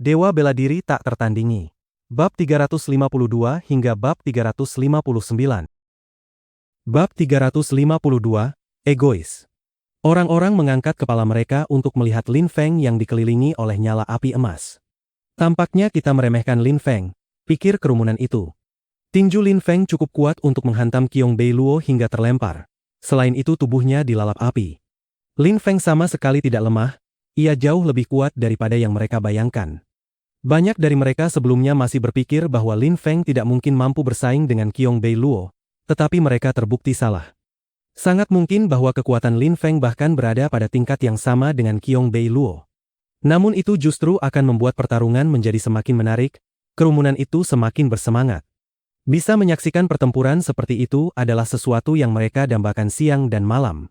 Dewa Bela Diri Tak Tertandingi. Bab 352 hingga bab 359. Bab 352, Egois. Orang-orang mengangkat kepala mereka untuk melihat Lin Feng yang dikelilingi oleh nyala api emas. Tampaknya kita meremehkan Lin Feng, pikir kerumunan itu. Tinju Lin Feng cukup kuat untuk menghantam Qiong Bei Luo hingga terlempar. Selain itu tubuhnya dilalap api. Lin Feng sama sekali tidak lemah, ia jauh lebih kuat daripada yang mereka bayangkan. Banyak dari mereka sebelumnya masih berpikir bahwa Lin Feng tidak mungkin mampu bersaing dengan Qiong Bei Luo, tetapi mereka terbukti salah. Sangat mungkin bahwa kekuatan Lin Feng bahkan berada pada tingkat yang sama dengan Qiong Bei Luo. Namun itu justru akan membuat pertarungan menjadi semakin menarik, kerumunan itu semakin bersemangat. Bisa menyaksikan pertempuran seperti itu adalah sesuatu yang mereka dambakan siang dan malam.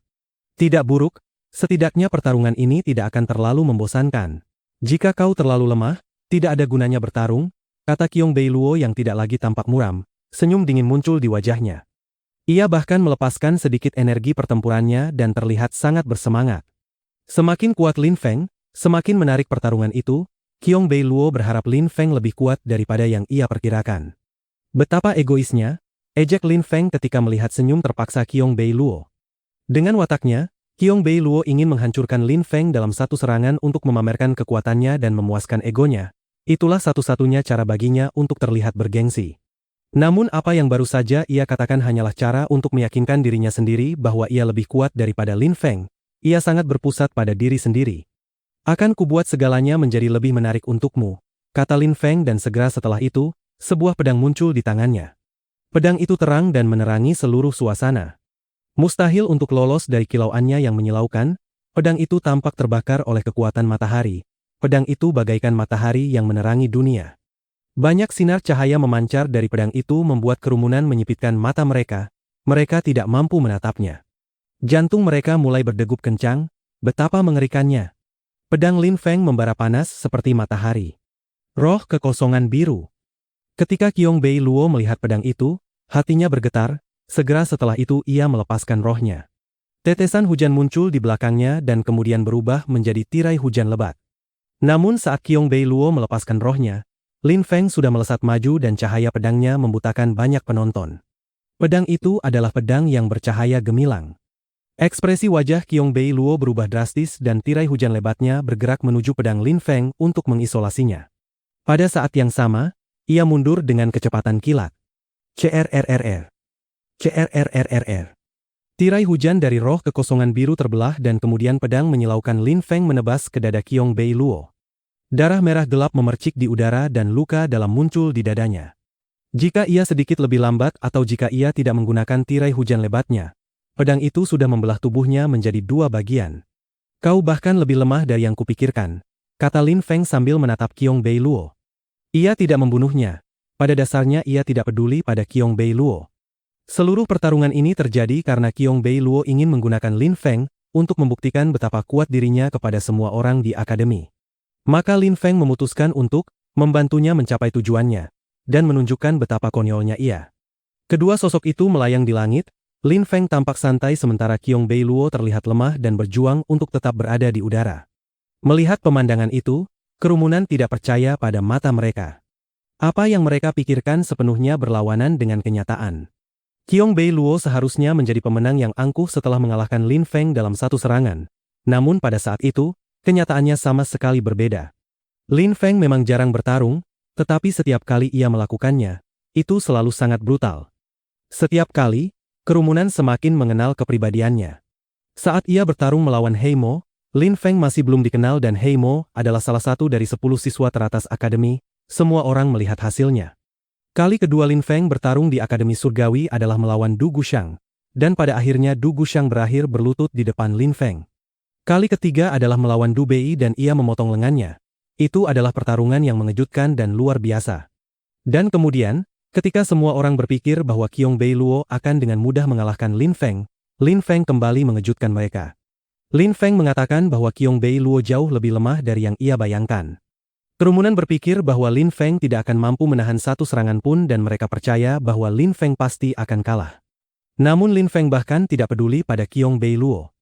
Tidak buruk, setidaknya pertarungan ini tidak akan terlalu membosankan. Jika kau terlalu lemah, tidak ada gunanya bertarung, kata Qiong Bei Luo yang tidak lagi tampak muram, senyum dingin muncul di wajahnya. Ia bahkan melepaskan sedikit energi pertempurannya dan terlihat sangat bersemangat. Semakin kuat Lin Feng, semakin menarik pertarungan itu. Qiong Bei Luo berharap Lin Feng lebih kuat daripada yang ia perkirakan. Betapa egoisnya, ejek Lin Feng ketika melihat senyum terpaksa Qiong Bei Luo. Dengan wataknya, Qiong Bei Luo ingin menghancurkan Lin Feng dalam satu serangan untuk memamerkan kekuatannya dan memuaskan egonya. Itulah satu-satunya cara baginya untuk terlihat bergengsi. Namun apa yang baru saja ia katakan hanyalah cara untuk meyakinkan dirinya sendiri bahwa ia lebih kuat daripada Lin Feng. Ia sangat berpusat pada diri sendiri. Akan kubuat segalanya menjadi lebih menarik untukmu, kata Lin Feng dan segera setelah itu, sebuah pedang muncul di tangannya. Pedang itu terang dan menerangi seluruh suasana. Mustahil untuk lolos dari kilauannya yang menyilaukan, pedang itu tampak terbakar oleh kekuatan matahari. Pedang itu bagaikan matahari yang menerangi dunia. Banyak sinar cahaya memancar dari pedang itu membuat kerumunan menyipitkan mata mereka. Mereka tidak mampu menatapnya. Jantung mereka mulai berdegup kencang, betapa mengerikannya. Pedang Lin Feng membara panas seperti matahari. Roh kekosongan biru. Ketika Qiong Bei Luo melihat pedang itu, hatinya bergetar. Segera setelah itu ia melepaskan rohnya. Tetesan hujan muncul di belakangnya dan kemudian berubah menjadi tirai hujan lebat. Namun saat Qiong Bei Luo melepaskan rohnya, Lin Feng sudah melesat maju dan cahaya pedangnya membutakan banyak penonton. Pedang itu adalah pedang yang bercahaya gemilang. Ekspresi wajah Qiong Bei Luo berubah drastis dan tirai hujan lebatnya bergerak menuju pedang Lin Feng untuk mengisolasinya. Pada saat yang sama, ia mundur dengan kecepatan kilat. CRRRR. CRRRRR. Tirai hujan dari roh kekosongan biru terbelah dan kemudian pedang menyilaukan Lin Feng menebas ke dada Qiong Bei Luo. Darah merah gelap memercik di udara dan luka dalam muncul di dadanya. Jika ia sedikit lebih lambat atau jika ia tidak menggunakan tirai hujan lebatnya, pedang itu sudah membelah tubuhnya menjadi dua bagian. Kau bahkan lebih lemah dari yang kupikirkan, kata Lin Feng sambil menatap Qiong Bei Luo. Ia tidak membunuhnya. Pada dasarnya ia tidak peduli pada Qiong Bei Luo. Seluruh pertarungan ini terjadi karena Qiong Bei Luo ingin menggunakan Lin Feng untuk membuktikan betapa kuat dirinya kepada semua orang di akademi. Maka Lin Feng memutuskan untuk membantunya mencapai tujuannya dan menunjukkan betapa konyolnya ia. Kedua sosok itu melayang di langit. Lin Feng tampak santai sementara Qiong Bei Luo terlihat lemah dan berjuang untuk tetap berada di udara. Melihat pemandangan itu, kerumunan tidak percaya pada mata mereka. Apa yang mereka pikirkan sepenuhnya berlawanan dengan kenyataan. Qiong Bei Luo seharusnya menjadi pemenang yang angkuh setelah mengalahkan Lin Feng dalam satu serangan. Namun pada saat itu, kenyataannya sama sekali berbeda. Lin Feng memang jarang bertarung, tetapi setiap kali ia melakukannya, itu selalu sangat brutal. Setiap kali, kerumunan semakin mengenal kepribadiannya. Saat ia bertarung melawan Hei Mo, Lin Feng masih belum dikenal dan Hei Mo adalah salah satu dari 10 siswa teratas akademi. Semua orang melihat hasilnya. Kali kedua Lin Feng bertarung di Akademi Surgawi adalah melawan Du Gushang, dan pada akhirnya Du Gushang berakhir berlutut di depan Lin Feng. Kali ketiga adalah melawan Du Bei dan ia memotong lengannya. Itu adalah pertarungan yang mengejutkan dan luar biasa. Dan kemudian, ketika semua orang berpikir bahwa Qiong Bei Luo akan dengan mudah mengalahkan Lin Feng kembali mengejutkan mereka. Lin Feng mengatakan bahwa Qiong Bei Luo jauh lebih lemah dari yang ia bayangkan. Kerumunan berpikir bahwa Lin Feng tidak akan mampu menahan satu serangan pun dan mereka percaya bahwa Lin Feng pasti akan kalah. Namun Lin Feng bahkan tidak peduli pada Qiong Bei Luo.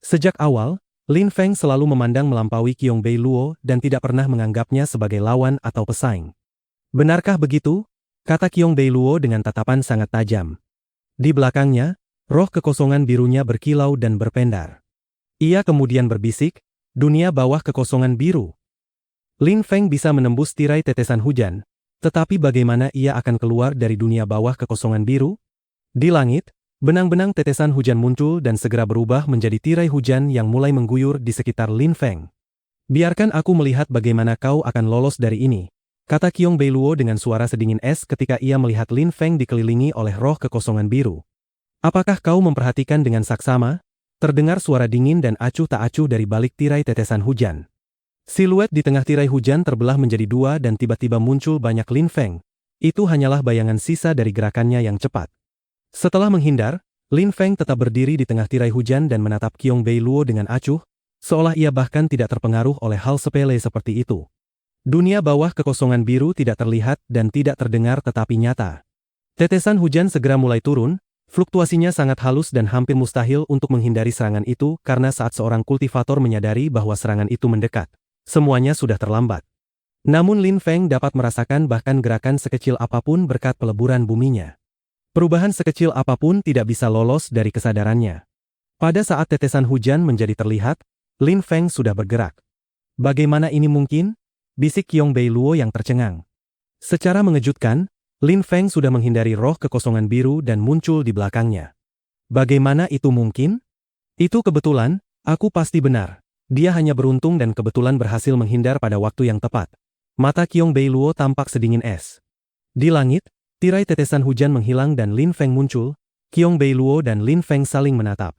Sejak awal, Lin Feng selalu memandang melampaui Qiong Bei Luo dan tidak pernah menganggapnya sebagai lawan atau pesaing. Benarkah begitu? Kata Qiong Bei Luo dengan tatapan sangat tajam. Di belakangnya, roh kekosongan birunya berkilau dan berpendar. Ia kemudian berbisik, dunia bawah kekosongan biru. Lin Feng bisa menembus tirai tetesan hujan, tetapi bagaimana ia akan keluar dari dunia bawah kekosongan biru? Di langit, benang-benang tetesan hujan muncul dan segera berubah menjadi tirai hujan yang mulai mengguyur di sekitar Lin Feng. Biarkan aku melihat bagaimana kau akan lolos dari ini, kata Qiong Bei Luo dengan suara sedingin es ketika ia melihat Lin Feng dikelilingi oleh roh kekosongan biru. Apakah kau memperhatikan dengan saksama? Terdengar suara dingin dan acuh tak acuh dari balik tirai tetesan hujan. Siluet di tengah tirai hujan terbelah menjadi dua dan tiba-tiba muncul banyak Lin Feng. Itu hanyalah bayangan sisa dari gerakannya yang cepat. Setelah menghindar, Lin Feng tetap berdiri di tengah tirai hujan dan menatap Qiong Bei Luo dengan acuh, seolah ia bahkan tidak terpengaruh oleh hal sepele seperti itu. Dunia bawah kekosongan biru tidak terlihat dan tidak terdengar tetapi nyata. Tetesan hujan segera mulai turun, fluktuasinya sangat halus dan hampir mustahil untuk menghindari serangan itu karena saat seorang kultivator menyadari bahwa serangan itu mendekat, semuanya sudah terlambat. Namun Lin Feng dapat merasakan bahkan gerakan sekecil apapun berkat peleburan buminya. Perubahan sekecil apapun tidak bisa lolos dari kesadarannya. Pada saat tetesan hujan menjadi terlihat, Lin Feng sudah bergerak. Bagaimana ini mungkin? Bisik Qiong Bei Luo yang tercengang. Secara mengejutkan, Lin Feng sudah menghindari roh kekosongan biru dan muncul di belakangnya. Bagaimana itu mungkin? Itu kebetulan, aku pasti benar. Dia hanya beruntung dan kebetulan berhasil menghindar pada waktu yang tepat. Mata Qiong Bei Luo tampak sedingin es. Di langit, tirai tetesan hujan menghilang dan Lin Feng muncul. Qiong Bei Luo dan Lin Feng saling menatap.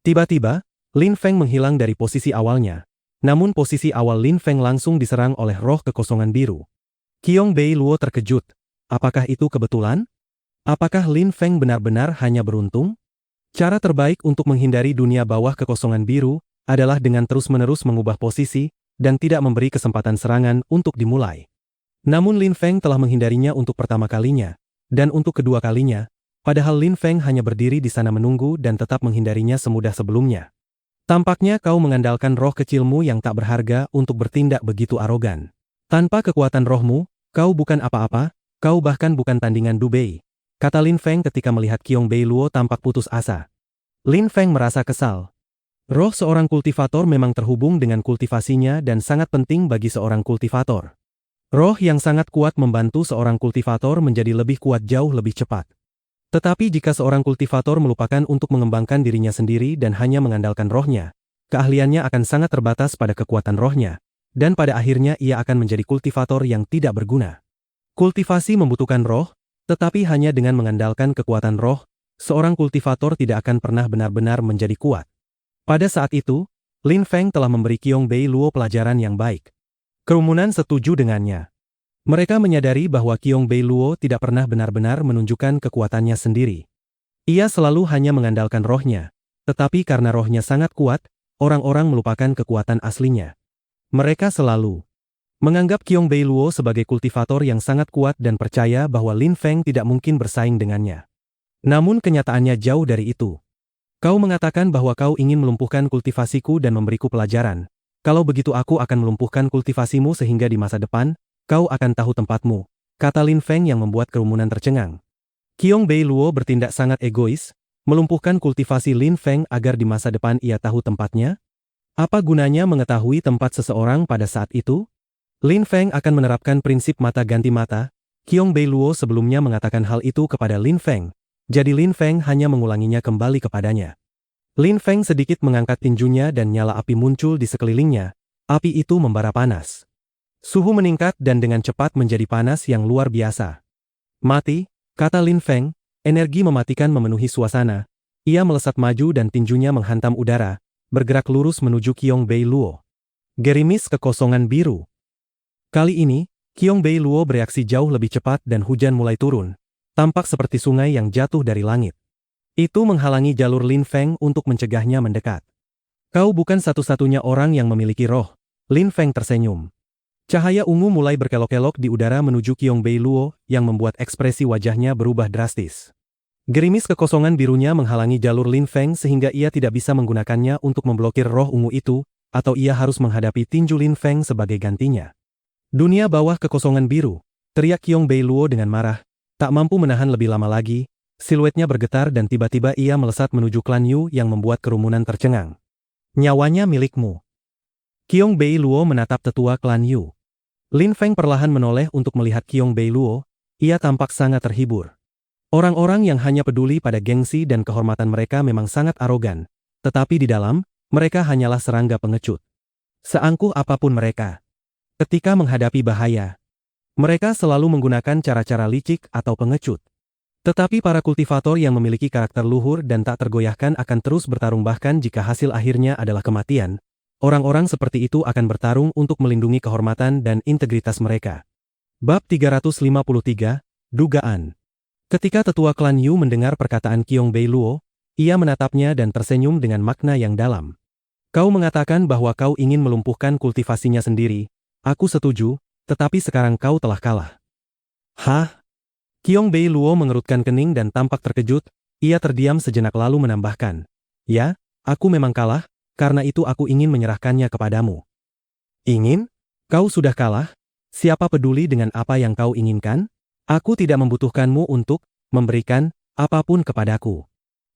Tiba-tiba, Lin Feng menghilang dari posisi awalnya. Namun posisi awal Lin Feng langsung diserang oleh roh kekosongan biru. Qiong Bei Luo terkejut. Apakah itu kebetulan? Apakah Lin Feng benar-benar hanya beruntung? Cara terbaik untuk menghindari dunia bawah kekosongan biru adalah dengan terus-menerus mengubah posisi dan tidak memberi kesempatan serangan untuk dimulai. Namun Lin Feng telah menghindarinya untuk pertama kalinya, dan untuk kedua kalinya, padahal Lin Feng hanya berdiri di sana menunggu dan tetap menghindarinya semudah sebelumnya. Tampaknya kau mengandalkan roh kecilmu yang tak berharga untuk bertindak begitu arogan. Tanpa kekuatan rohmu, kau bukan apa-apa, kau bahkan bukan tandingan Du Bei, kata Lin Feng ketika melihat Qiong Bei Luo tampak putus asa. Lin Feng merasa kesal. Roh seorang kultivator memang terhubung dengan kultivasinya dan sangat penting bagi seorang kultivator. Roh yang sangat kuat membantu seorang kultivator menjadi lebih kuat jauh lebih cepat. Tetapi jika seorang kultivator melupakan untuk mengembangkan dirinya sendiri dan hanya mengandalkan rohnya, keahliannya akan sangat terbatas pada kekuatan rohnya, dan pada akhirnya ia akan menjadi kultivator yang tidak berguna. Kultivasi membutuhkan roh, tetapi hanya dengan mengandalkan kekuatan roh, seorang kultivator tidak akan pernah benar-benar menjadi kuat. Pada saat itu, Lin Feng telah memberi Qiong Bei Luo pelajaran yang baik. Kerumunan setuju dengannya. Mereka menyadari bahwa Qiong Bei Luo tidak pernah benar-benar menunjukkan kekuatannya sendiri. Ia selalu hanya mengandalkan rohnya, tetapi karena rohnya sangat kuat, orang-orang melupakan kekuatan aslinya. Mereka selalu menganggap Qiong Bei Luo sebagai kultivator yang sangat kuat dan percaya bahwa Lin Feng tidak mungkin bersaing dengannya. Namun kenyataannya jauh dari itu. Kau mengatakan bahwa kau ingin melumpuhkan kultivasiku dan memberiku pelajaran. Kalau begitu aku akan melumpuhkan kultivasimu sehingga di masa depan, kau akan tahu tempatmu, kata Lin Feng yang membuat kerumunan tercengang. Qiong Bei Luo bertindak sangat egois, melumpuhkan kultivasi Lin Feng agar di masa depan ia tahu tempatnya? Apa gunanya mengetahui tempat seseorang pada saat itu? Lin Feng akan menerapkan prinsip mata ganti mata. Qiong Bei Luo sebelumnya mengatakan hal itu kepada Lin Feng, jadi Lin Feng hanya mengulanginya kembali kepadanya. Lin Feng sedikit mengangkat tinjunya dan nyala api muncul di sekelilingnya. Api itu membara panas. Suhu meningkat dan dengan cepat menjadi panas yang luar biasa. Mati, kata Lin Feng, energi mematikan memenuhi suasana. Ia melesat maju dan tinjunya menghantam udara, bergerak lurus menuju Qiong Bei Luo. Gerimis kekosongan biru. Kali ini, Qiong Bei Luo bereaksi jauh lebih cepat dan hujan mulai turun. Tampak seperti sungai yang jatuh dari langit. Itu menghalangi jalur Lin Feng untuk mencegahnya mendekat. Kau bukan satu-satunya orang yang memiliki roh, Lin Feng tersenyum. Cahaya ungu mulai berkelok-kelok di udara menuju Qiong Bei Luo yang membuat ekspresi wajahnya berubah drastis. Gerimis kekosongan birunya menghalangi jalur Lin Feng sehingga ia tidak bisa menggunakannya untuk memblokir roh ungu itu atau ia harus menghadapi tinju Lin Feng sebagai gantinya. Dunia bawah kekosongan biru, teriak Qiong Bei Luo dengan marah, tak mampu menahan lebih lama lagi, siluetnya bergetar dan tiba-tiba ia melesat menuju klan Yu yang membuat kerumunan tercengang. Nyawanya milikmu. Qiong Bei Luo menatap tetua klan Yu. Lin Feng perlahan menoleh untuk melihat Qiong Bei Luo, ia tampak sangat terhibur. Orang-orang yang hanya peduli pada gengsi dan kehormatan mereka memang sangat arogan, tetapi di dalam, mereka hanyalah serangga pengecut. Seangkuh apapun mereka. Ketika menghadapi bahaya, mereka selalu menggunakan cara-cara licik atau pengecut. Tetapi para kultivator yang memiliki karakter luhur dan tak tergoyahkan akan terus bertarung bahkan jika hasil akhirnya adalah kematian. Orang-orang seperti itu akan bertarung untuk melindungi kehormatan dan integritas mereka. Bab 353, Dugaan. Ketika tetua klan Yu mendengar perkataan Qiong Bei Luo, ia menatapnya dan tersenyum dengan makna yang dalam. Kau mengatakan bahwa kau ingin melumpuhkan kultivasinya sendiri. Aku setuju, tetapi sekarang kau telah kalah. Hah? Qiong Bei Luo mengerutkan kening dan tampak terkejut, ia terdiam sejenak lalu menambahkan. Ya, aku memang kalah, karena itu aku ingin menyerahkannya kepadamu. Ingin? Kau sudah kalah? Siapa peduli dengan apa yang kau inginkan? Aku tidak membutuhkanmu untuk memberikan apapun kepadaku.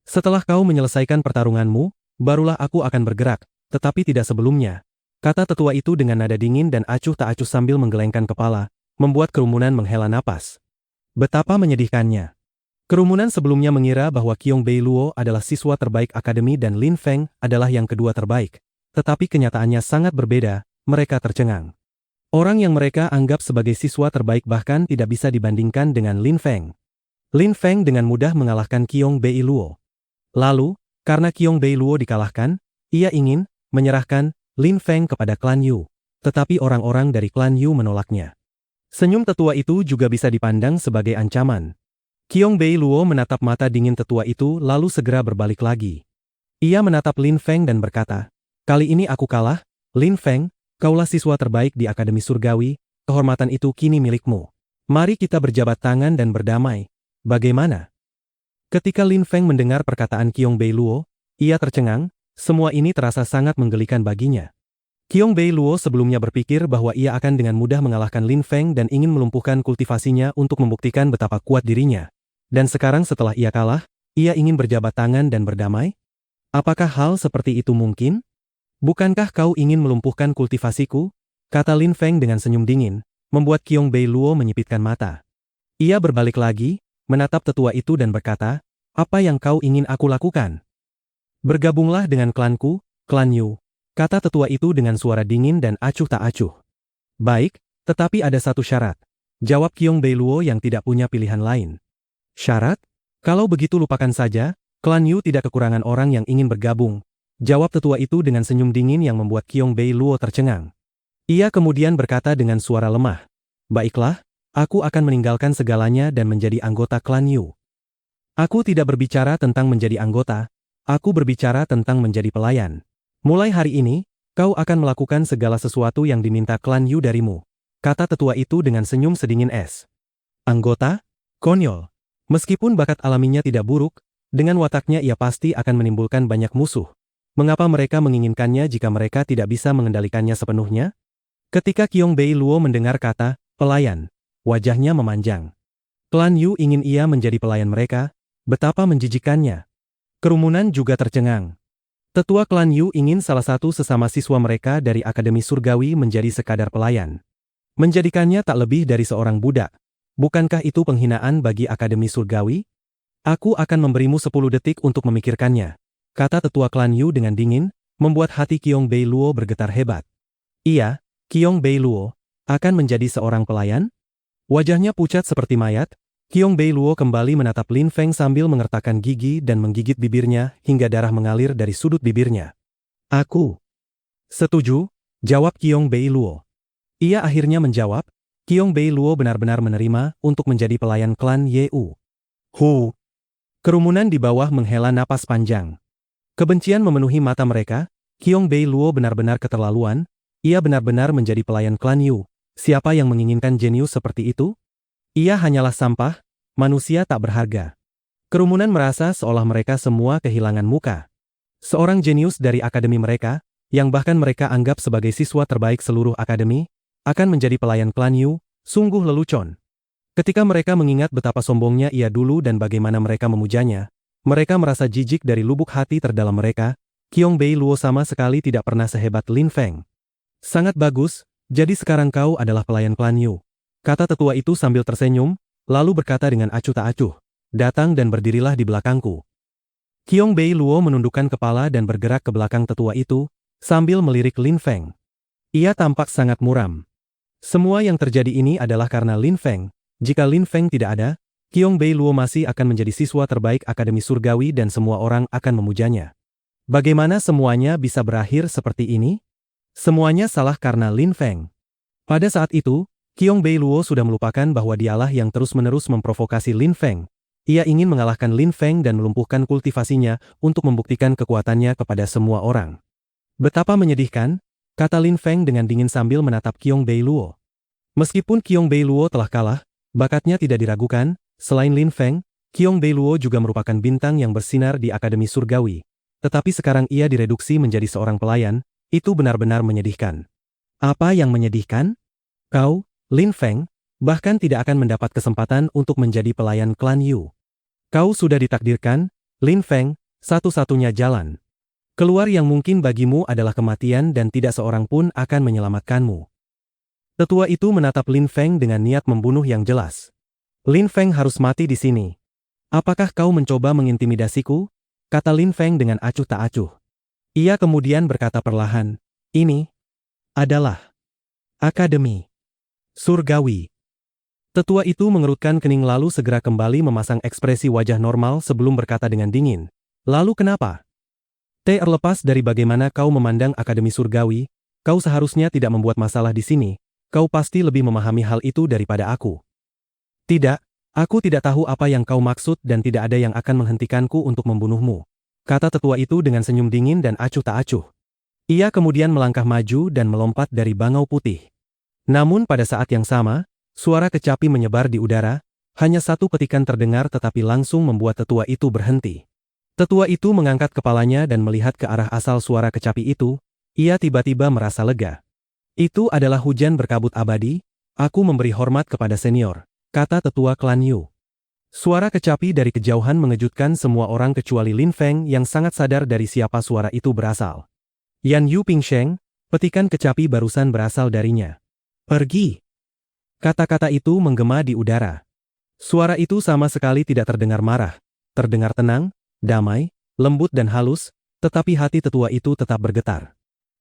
Setelah kau menyelesaikan pertarunganmu, barulah aku akan bergerak, tetapi tidak sebelumnya. Kata tetua itu dengan nada dingin dan acuh tak acuh sambil menggelengkan kepala, membuat kerumunan menghela napas. Betapa menyedihkannya. Kerumunan sebelumnya mengira bahwa Qiong Bei Luo adalah siswa terbaik akademi dan Lin Feng adalah yang kedua terbaik. Tetapi kenyataannya sangat berbeda, mereka tercengang. Orang yang mereka anggap sebagai siswa terbaik bahkan tidak bisa dibandingkan dengan Lin Feng. Lin Feng dengan mudah mengalahkan Qiong Bei Luo. Lalu, karena Qiong Bei Luo dikalahkan, ia ingin menyerahkan Lin Feng kepada klan Yu. Tetapi orang-orang dari klan Yu menolaknya. Senyum tetua itu juga bisa dipandang sebagai ancaman. Qiong Bei Luo menatap mata dingin tetua itu lalu segera berbalik lagi. Ia menatap Lin Feng dan berkata, kali ini aku kalah, Lin Feng. Kaulah siswa terbaik di Akademi Surgawi, kehormatan itu kini milikmu. Mari kita berjabat tangan dan berdamai. Bagaimana? Ketika Lin Feng mendengar perkataan Qiong Bei Luo, ia tercengang, semua ini terasa sangat menggelikan baginya. Qiong Bei Luo sebelumnya berpikir bahwa ia akan dengan mudah mengalahkan Lin Feng dan ingin melumpuhkan kultivasinya untuk membuktikan betapa kuat dirinya. Dan sekarang setelah ia kalah, ia ingin berjabat tangan dan berdamai? Apakah hal seperti itu mungkin? Bukankah kau ingin melumpuhkan kultivasiku? Kata Lin Feng dengan senyum dingin, membuat Qiong Bei Luo menyipitkan mata. Ia berbalik lagi, menatap tetua itu dan berkata, apa yang kau ingin aku lakukan? Bergabunglah dengan klanku, klan Yu. Kata tetua itu dengan suara dingin dan acuh tak acuh. Baik, tetapi ada satu syarat. Jawab Qiong Bei Luo yang tidak punya pilihan lain. Syarat? Kalau begitu lupakan saja, klan Yu tidak kekurangan orang yang ingin bergabung. Jawab tetua itu dengan senyum dingin yang membuat Qiong Bei Luo tercengang. Ia kemudian berkata dengan suara lemah, baiklah, aku akan meninggalkan segalanya dan menjadi anggota klan Yu. Aku tidak berbicara tentang menjadi anggota, aku berbicara tentang menjadi pelayan. Mulai hari ini, kau akan melakukan segala sesuatu yang diminta klan Yu darimu. Kata tetua itu dengan senyum sedingin es. Anggota? Konyol. Meskipun bakat alaminya tidak buruk, dengan wataknya ia pasti akan menimbulkan banyak musuh. Mengapa mereka menginginkannya jika mereka tidak bisa mengendalikannya sepenuhnya? Ketika Qiong Bei Luo mendengar kata pelayan, wajahnya memanjang. Klan Yu ingin ia menjadi pelayan mereka, betapa menjijikkannya. Kerumunan juga tercengang. Tetua klan Yu ingin salah satu sesama siswa mereka dari Akademi Surgawi menjadi sekadar pelayan. Menjadikannya tak lebih dari seorang budak. Bukankah itu penghinaan bagi Akademi Surgawi? Aku akan memberimu 10 detik untuk memikirkannya. Kata tetua klan Yu dengan dingin, membuat hati Qiong Bei Luo bergetar hebat. Iya, Qiong Bei Luo, akan menjadi seorang pelayan? Wajahnya pucat seperti mayat, Qiong Bei Luo kembali menatap Lin Feng sambil mengertakkan gigi dan menggigit bibirnya hingga darah mengalir dari sudut bibirnya. Aku setuju, jawab Qiong Bei Luo. Ia akhirnya menjawab, Qiong Bei Luo benar-benar menerima untuk menjadi pelayan klan Yu. Kerumunan di bawah menghela napas panjang. Kebencian memenuhi mata mereka, Qiong Bei Luo benar-benar keterlaluan, ia benar-benar menjadi pelayan klan Yu. Siapa yang menginginkan jenius seperti itu? Ia hanyalah sampah, manusia tak berharga. Kerumunan merasa seolah mereka semua kehilangan muka. Seorang jenius dari akademi mereka, yang bahkan mereka anggap sebagai siswa terbaik seluruh akademi, akan menjadi pelayan klan Yu, sungguh lelucon. Ketika mereka mengingat betapa sombongnya ia dulu dan bagaimana mereka memujanya, mereka merasa jijik dari lubuk hati terdalam mereka. Qiong Bei Luo sama sekali tidak pernah sehebat Lin Feng. Sangat bagus, jadi sekarang kau adalah pelayan klan Yu, kata tetua itu sambil tersenyum, lalu berkata dengan acuh tak acuh, datang dan berdirilah di belakangku. Qiong Bei Luo menundukkan kepala dan bergerak ke belakang tetua itu, sambil melirik Lin Feng. Ia tampak sangat muram. Semua yang terjadi ini adalah karena Lin Feng. Jika Lin Feng tidak ada, Qiong Bei Luo masih akan menjadi siswa terbaik Akademi Surgawi dan semua orang akan memujanya. Bagaimana semuanya bisa berakhir seperti ini? Semuanya salah karena Lin Feng. Pada saat itu, Qiong Bei Luo sudah melupakan bahwa dialah yang terus-menerus memprovokasi Lin Feng. Ia ingin mengalahkan Lin Feng dan melumpuhkan kultivasinya untuk membuktikan kekuatannya kepada semua orang. Betapa menyedihkan, kata Lin Feng dengan dingin sambil menatap Qiong Bei Luo. Meskipun Qiong Bei Luo telah kalah, bakatnya tidak diragukan. Selain Lin Feng, Qiong Bei Luo juga merupakan bintang yang bersinar di Akademi Surgawi. Tetapi sekarang ia direduksi menjadi seorang pelayan, itu benar-benar menyedihkan. Apa yang menyedihkan? Kau, Lin Feng, bahkan tidak akan mendapat kesempatan untuk menjadi pelayan klan Yu. Kau sudah ditakdirkan, Lin Feng, satu-satunya jalan keluar yang mungkin bagimu adalah kematian dan tidak seorang pun akan menyelamatkanmu. Tetua itu menatap Lin Feng dengan niat membunuh yang jelas. Lin Feng harus mati di sini. Apakah kau mencoba mengintimidasiku? Kata Lin Feng dengan acuh tak acuh. Ia kemudian berkata perlahan, ini adalah Akademi Surgawi. Tetua itu mengerutkan kening lalu segera kembali memasang ekspresi wajah normal sebelum berkata dengan dingin. Lalu kenapa? Terlepas dari bagaimana kau memandang Akademi Surgawi, kau seharusnya tidak membuat masalah di sini. Kau pasti lebih memahami hal itu daripada aku. Tidak, aku tidak tahu apa yang kau maksud dan tidak ada yang akan menghentikanku untuk membunuhmu, kata tetua itu dengan senyum dingin dan acuh tak acuh. Ia kemudian melangkah maju dan melompat dari bangau putih. Namun pada saat yang sama, suara kecapi menyebar di udara, hanya satu petikan terdengar tetapi langsung membuat tetua itu berhenti. Tetua itu mengangkat kepalanya dan melihat ke arah asal suara kecapi itu, ia tiba-tiba merasa lega. Itu adalah hujan berkabut abadi, aku memberi hormat kepada senior, kata tetua klan Yu. Suara kecapi dari kejauhan mengejutkan semua orang kecuali Lin Feng yang sangat sadar dari siapa suara itu berasal. Yan Yu Pingsheng, petikan kecapi barusan berasal darinya. Pergi. Kata-kata itu menggema di udara. Suara itu sama sekali tidak terdengar marah, terdengar tenang, damai, lembut dan halus, tetapi hati tetua itu tetap bergetar.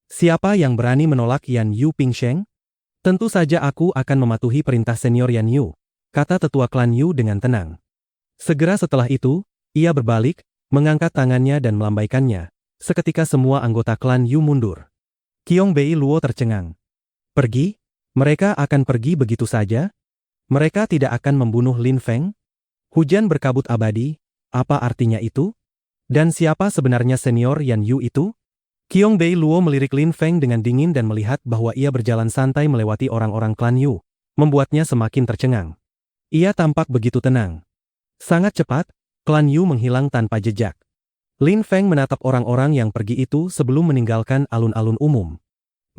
Siapa yang berani menolak Yan Yu Pingsheng? Tentu saja aku akan mematuhi perintah senior Yan Yu, kata tetua klan Yu dengan tenang. Segera setelah itu, ia berbalik, mengangkat tangannya dan melambaikannya. Seketika semua anggota klan Yu mundur. Qiong Bei Luo tercengang. Pergi? Mereka akan pergi begitu saja? Mereka tidak akan membunuh Lin Feng? Hujan berkabut abadi, apa artinya itu? Dan siapa sebenarnya senior Yan Yu itu? Qiong Bei Luo melirik Lin Feng dengan dingin dan melihat bahwa ia berjalan santai melewati orang-orang klan Yu, membuatnya semakin tercengang. Ia tampak begitu tenang. Sangat cepat, klan Yu menghilang tanpa jejak. Lin Feng menatap orang-orang yang pergi itu sebelum meninggalkan alun-alun umum.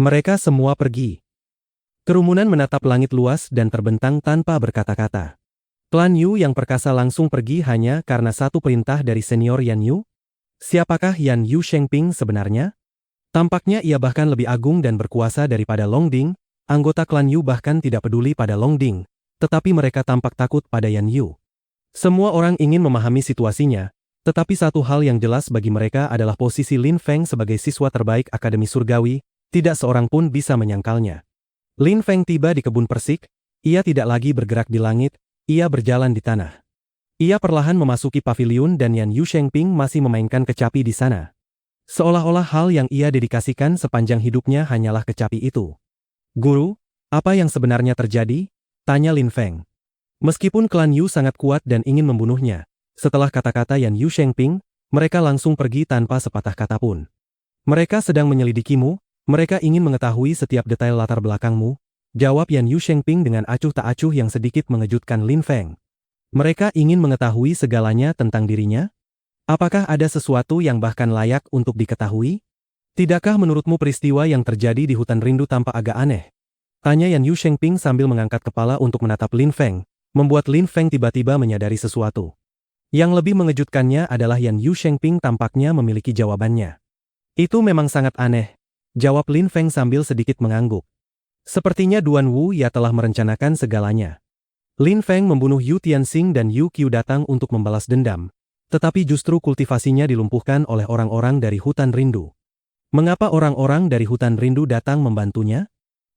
Mereka semua pergi. Kerumunan menatap langit luas dan terbentang tanpa berkata-kata. Klan Yu yang perkasa langsung pergi hanya karena satu perintah dari senior Yan Yu? Siapakah Yan Yu Shengping sebenarnya? Tampaknya ia bahkan lebih agung dan berkuasa daripada Long Ding. Anggota klan Yu bahkan tidak peduli pada Long Ding, tetapi mereka tampak takut pada Yan Yu. Semua orang ingin memahami situasinya, tetapi satu hal yang jelas bagi mereka adalah posisi Lin Feng sebagai siswa terbaik Akademi Surgawi, tidak seorang pun bisa menyangkalnya. Lin Feng tiba di kebun persik, ia tidak lagi bergerak di langit, ia berjalan di tanah. Ia perlahan memasuki paviliun dan Yan Yu Shengping masih memainkan kecapi di sana. Seolah-olah hal yang ia dedikasikan sepanjang hidupnya hanyalah kecapi itu. Guru, apa yang sebenarnya terjadi? Tanya Lin Feng. Meskipun klan Yu sangat kuat dan ingin membunuhnya, setelah kata-kata Yan Yu Shengping, mereka langsung pergi tanpa sepatah kata pun. Mereka sedang menyelidikimu, mereka ingin mengetahui setiap detail latar belakangmu, jawab Yan Yu Shengping dengan acuh tak acuh yang sedikit mengejutkan Lin Feng. Mereka ingin mengetahui segalanya tentang dirinya? Apakah ada sesuatu yang bahkan layak untuk diketahui? Tidakkah menurutmu peristiwa yang terjadi di hutan rindu tampak agak aneh? Tanya Yan Yu Shengping sambil mengangkat kepala untuk menatap Lin Feng, membuat Lin Feng tiba-tiba menyadari sesuatu. Yang lebih mengejutkannya adalah Yan Yu Shengping tampaknya memiliki jawabannya. Itu memang sangat aneh, jawab Lin Feng sambil sedikit mengangguk. Sepertinya Duan Wu ya telah merencanakan segalanya. Lin Feng membunuh Yu Tianxing dan Yu Qiu datang untuk membalas dendam, tetapi justru kultivasinya dilumpuhkan oleh orang-orang dari hutan rindu. Mengapa orang-orang dari hutan rindu datang membantunya?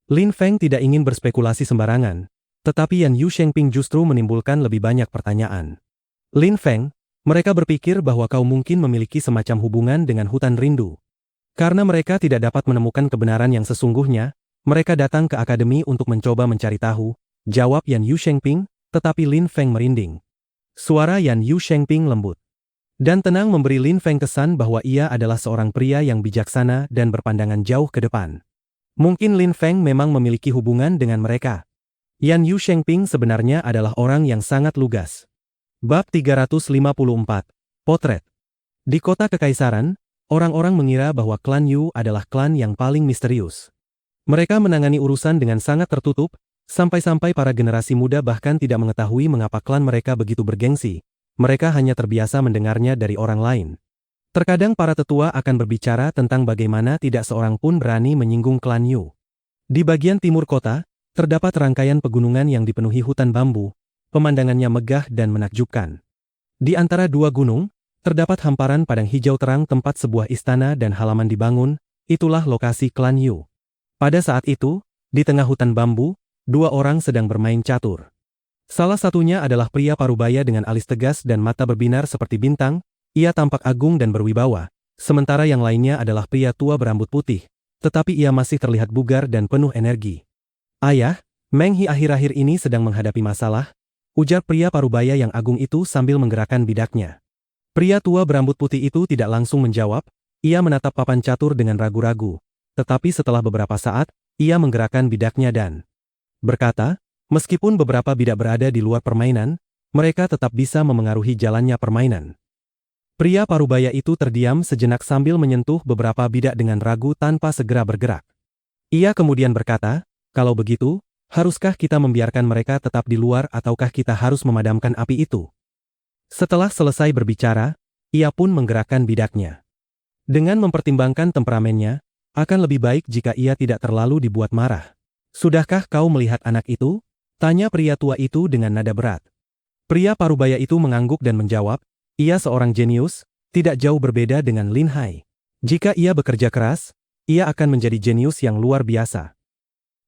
Lin Feng tidak ingin berspekulasi sembarangan, tetapi Yan Yu Shengping justru menimbulkan lebih banyak pertanyaan. Lin Feng, mereka berpikir bahwa kau mungkin memiliki semacam hubungan dengan hutan rindu. Karena mereka tidak dapat menemukan kebenaran yang sesungguhnya, mereka datang ke akademi untuk mencoba mencari tahu, jawab Yan Yu Shengping, tetapi Lin Feng merinding. Suara Yan Yu Shengping lembut dan tenang memberi Lin Feng kesan bahwa ia adalah seorang pria yang bijaksana dan berpandangan jauh ke depan. Mungkin Lin Feng memang memiliki hubungan dengan mereka. Yan Yu Shengping sebenarnya adalah orang yang sangat lugas. Bab 354. Potret. Di kota kekaisaran, orang-orang mengira bahwa klan Yu adalah klan yang paling misterius. Mereka menangani urusan dengan sangat tertutup, sampai-sampai para generasi muda bahkan tidak mengetahui mengapa klan mereka begitu bergengsi. Mereka hanya terbiasa mendengarnya dari orang lain. Terkadang para tetua akan berbicara tentang bagaimana tidak seorang pun berani menyinggung klan Yu. Di bagian timur kota, terdapat rangkaian pegunungan yang dipenuhi hutan bambu, pemandangannya megah dan menakjubkan. Di antara dua gunung, terdapat hamparan padang hijau terang tempat sebuah istana dan halaman dibangun, itulah lokasi klan Yu. Pada saat itu, di tengah hutan bambu, dua orang sedang bermain catur. Salah satunya adalah pria parubaya dengan alis tegas dan mata berbinar seperti bintang, ia tampak agung dan berwibawa, sementara yang lainnya adalah pria tua berambut putih, tetapi ia masih terlihat bugar dan penuh energi. Ayah, Meng He akhir-akhir ini sedang menghadapi masalah, ujar pria parubaya yang agung itu sambil menggerakkan bidaknya. Pria tua berambut putih itu tidak langsung menjawab, ia menatap papan catur dengan ragu-ragu, tetapi setelah beberapa saat, ia menggerakkan bidaknya dan berkata, meskipun beberapa bidak berada di luar permainan, mereka tetap bisa memengaruhi jalannya permainan. Pria parubaya itu terdiam sejenak sambil menyentuh beberapa bidak dengan ragu tanpa segera bergerak. Ia kemudian berkata, kalau begitu, haruskah kita membiarkan mereka tetap di luar ataukah kita harus memadamkan api itu? Setelah selesai berbicara, ia pun menggerakkan bidaknya. Dengan mempertimbangkan temperamennya, akan lebih baik jika ia tidak terlalu dibuat marah. Sudahkah kau melihat anak itu? Tanya pria tua itu dengan nada berat. Pria parubaya itu mengangguk dan menjawab, ia seorang jenius, tidak jauh berbeda dengan Lin Hai. Jika ia bekerja keras, ia akan menjadi jenius yang luar biasa.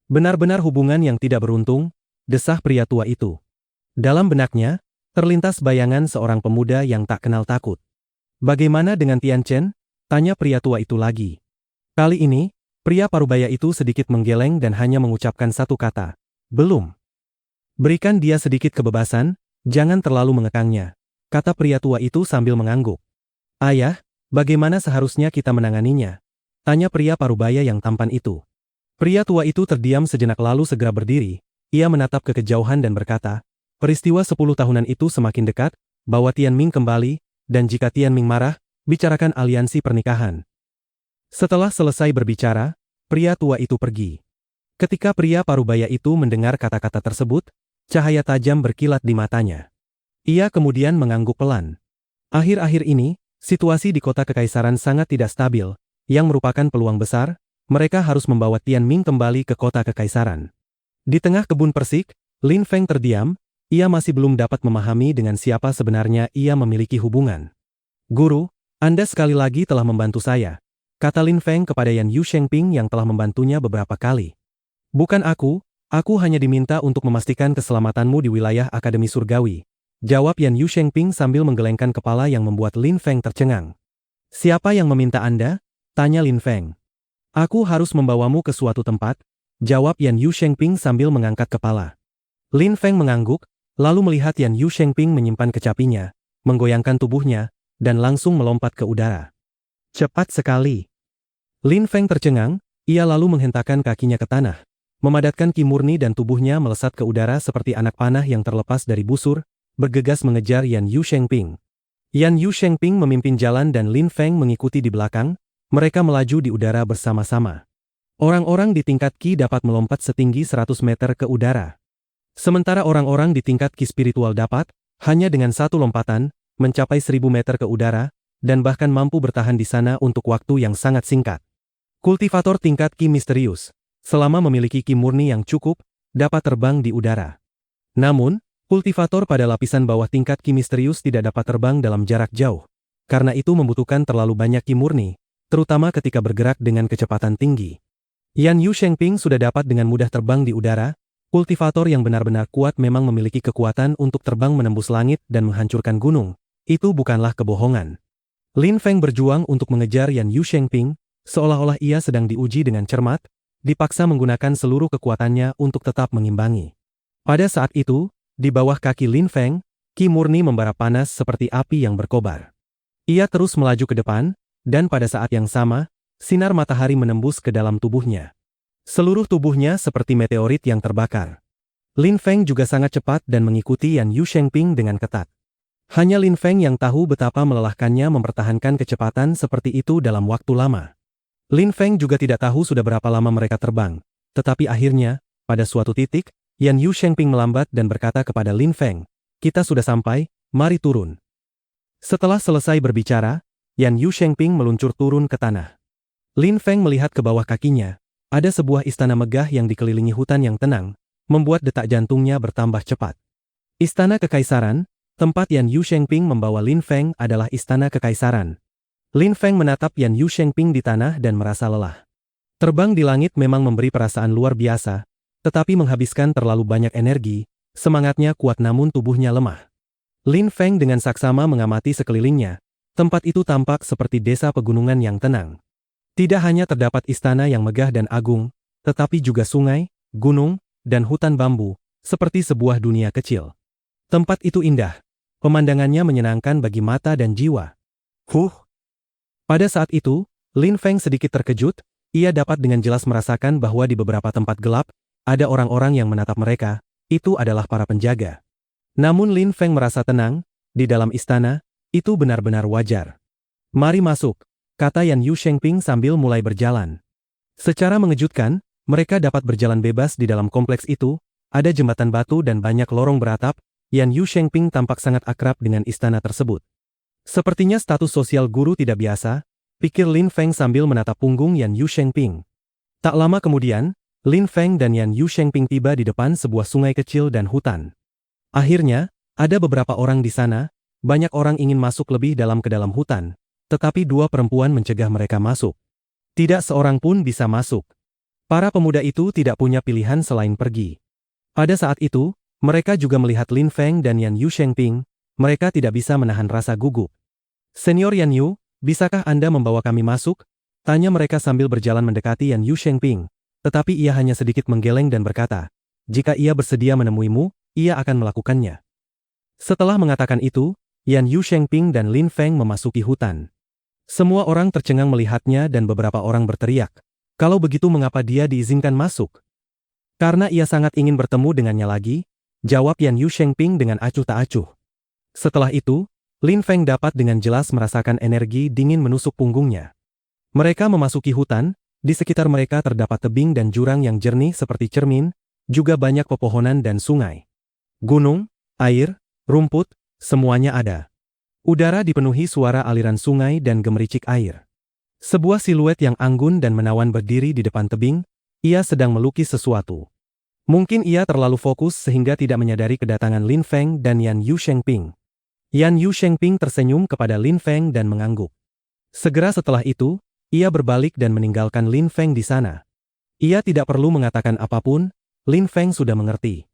Benar-benar hubungan yang tidak beruntung, desah pria tua itu. Dalam benaknya, terlintas bayangan seorang pemuda yang tak kenal takut. Bagaimana dengan Tian Chen? Tanya pria tua itu lagi. Kali ini, pria parubaya itu sedikit menggeleng dan hanya mengucapkan satu kata, belum. Berikan dia sedikit kebebasan, jangan terlalu mengekangnya, kata pria tua itu sambil mengangguk. Ayah, bagaimana seharusnya kita menanganinya? Tanya pria parubaya yang tampan itu. Pria tua itu terdiam sejenak lalu segera berdiri, ia menatap ke kejauhan dan berkata, peristiwa 10 tahunan itu semakin dekat, bawa Tian Ming kembali, dan jika Tian Ming marah, bicarakan aliansi pernikahan. Setelah selesai berbicara, pria tua itu pergi. Ketika pria parubaya itu mendengar kata-kata tersebut, cahaya tajam berkilat di matanya. Ia kemudian mengangguk pelan. Akhir-akhir ini, situasi di kota kekaisaran sangat tidak stabil, yang merupakan peluang besar, mereka harus membawa Tian Ming kembali ke kota kekaisaran. Di tengah kebun persik, Lin Feng terdiam, ia masih belum dapat memahami dengan siapa sebenarnya ia memiliki hubungan. Guru, Anda sekali lagi telah membantu saya, kata Lin Feng kepada Yan Yu Shengping yang telah membantunya beberapa kali. Bukan aku hanya diminta untuk memastikan keselamatanmu di wilayah Akademi Surgawi, jawab Yan Yu Shengping sambil menggelengkan kepala yang membuat Lin Feng tercengang. Siapa yang meminta Anda? Tanya Lin Feng. Aku harus membawamu ke suatu tempat, jawab Yan Yu Shengping sambil mengangkat kepala. Lin Feng mengangguk, lalu melihat Yan Yu Shengping menyimpan kecapinya, menggoyangkan tubuhnya, dan langsung melompat ke udara. Cepat sekali. Lin Feng tercengang, ia lalu menghentakkan kakinya ke tanah, memadatkan ki murni dan tubuhnya melesat ke udara seperti anak panah yang terlepas dari busur, bergegas mengejar Yan Yu Shengping. Yan Yu Shengping memimpin jalan dan Lin Feng mengikuti di belakang, mereka melaju di udara bersama-sama. Orang-orang di tingkat Qi dapat melompat setinggi 100 meter ke udara. Sementara orang-orang di tingkat Qi spiritual dapat, hanya dengan satu lompatan, mencapai 1000 meter ke udara, dan bahkan mampu bertahan di sana untuk waktu yang sangat singkat. Kultivator tingkat Qi misterius, selama memiliki Qi murni yang cukup, dapat terbang di udara. Namun, kultivator pada lapisan bawah tingkat Qi misterius tidak dapat terbang dalam jarak jauh. Karena itu membutuhkan terlalu banyak Qi murni, terutama ketika bergerak dengan kecepatan tinggi. Yan Yu Shengping sudah dapat dengan mudah terbang di udara. Kultivator yang benar-benar kuat memang memiliki kekuatan untuk terbang menembus langit dan menghancurkan gunung. Itu bukanlah kebohongan. Lin Feng berjuang untuk mengejar Yan Yu Shengping, seolah-olah ia sedang diuji dengan cermat, dipaksa menggunakan seluruh kekuatannya untuk tetap mengimbangi. Pada saat itu, di bawah kaki Lin Feng, Qi murni membara panas seperti api yang berkobar. Ia terus melaju ke depan, dan pada saat yang sama, sinar matahari menembus ke dalam tubuhnya. Seluruh tubuhnya seperti meteorit yang terbakar. Lin Feng juga sangat cepat dan mengikuti Yan Yu Shengping dengan ketat. Hanya Lin Feng yang tahu betapa melelahkannya mempertahankan kecepatan seperti itu dalam waktu lama. Lin Feng juga tidak tahu sudah berapa lama mereka terbang. Tetapi akhirnya, pada suatu titik, Yan Yu Shengping melambat dan berkata kepada Lin Feng, "Kita sudah sampai, mari turun." Setelah selesai berbicara, Yan Yu Shengping meluncur turun ke tanah. Lin Feng melihat ke bawah kakinya. Ada sebuah istana megah yang dikelilingi hutan yang tenang, membuat detak jantungnya bertambah cepat. Istana Kekaisaran, tempat Yan Yu Shengping membawa Lin Feng adalah istana kekaisaran. Lin Feng menatap Yan Yu Shengping di tanah dan merasa lelah. Terbang di langit memang memberi perasaan luar biasa, tetapi menghabiskan terlalu banyak energi, semangatnya kuat namun tubuhnya lemah. Lin Feng dengan saksama mengamati sekelilingnya, tempat itu tampak seperti desa pegunungan yang tenang. Tidak hanya terdapat istana yang megah dan agung, tetapi juga sungai, gunung, dan hutan bambu, seperti sebuah dunia kecil. Tempat itu indah. Pemandangannya menyenangkan bagi mata dan jiwa. Pada saat itu, Lin Feng sedikit terkejut, ia dapat dengan jelas merasakan bahwa di beberapa tempat gelap, ada orang-orang yang menatap mereka, itu adalah para penjaga. Namun Lin Feng merasa tenang, di dalam istana, itu benar-benar wajar. "Mari masuk," kata Yan Yu Shengping sambil mulai berjalan. Secara mengejutkan, mereka dapat berjalan bebas di dalam kompleks itu, ada jembatan batu dan banyak lorong beratap. Yan Yu Shengping tampak sangat akrab dengan istana tersebut. Sepertinya status sosial guru tidak biasa, pikir Lin Feng sambil menatap punggung Yan Yu Shengping. Tak lama kemudian, Lin Feng dan Yan Yu Shengping tiba di depan sebuah sungai kecil dan hutan. Akhirnya, ada beberapa orang di sana, banyak orang ingin masuk lebih dalam ke dalam hutan, tetapi dua perempuan mencegah mereka masuk. Tidak seorang pun bisa masuk. Para pemuda itu tidak punya pilihan selain pergi. Pada saat itu, mereka juga melihat Lin Feng dan Yan Yu Shengping, mereka tidak bisa menahan rasa gugup. "Senior Yan Yu, bisakah Anda membawa kami masuk?" tanya mereka sambil berjalan mendekati Yan Yu Shengping, tetapi ia hanya sedikit menggeleng dan berkata, "Jika ia bersedia menemuimu, ia akan melakukannya." Setelah mengatakan itu, Yan Yu Shengping dan Lin Feng memasuki hutan. Semua orang tercengang melihatnya dan beberapa orang berteriak, "Kalau begitu mengapa dia diizinkan masuk?" "Karena ia sangat ingin bertemu dengannya lagi," jawab Yan Yu Shengping dengan acuh tak acuh. Setelah itu, Lin Feng dapat dengan jelas merasakan energi dingin menusuk punggungnya. Mereka memasuki hutan, di sekitar mereka terdapat tebing dan jurang yang jernih seperti cermin, juga banyak pepohonan dan sungai. Gunung, air, rumput, semuanya ada. Udara dipenuhi suara aliran sungai dan gemericik air. Sebuah siluet yang anggun dan menawan berdiri di depan tebing, ia sedang melukis sesuatu. Mungkin ia terlalu fokus sehingga tidak menyadari kedatangan Lin Feng dan Yan Yu Shengping. Yan Yu Shengping tersenyum kepada Lin Feng dan mengangguk. Segera setelah itu, ia berbalik dan meninggalkan Lin Feng di sana. Ia tidak perlu mengatakan apapun, Lin Feng sudah mengerti.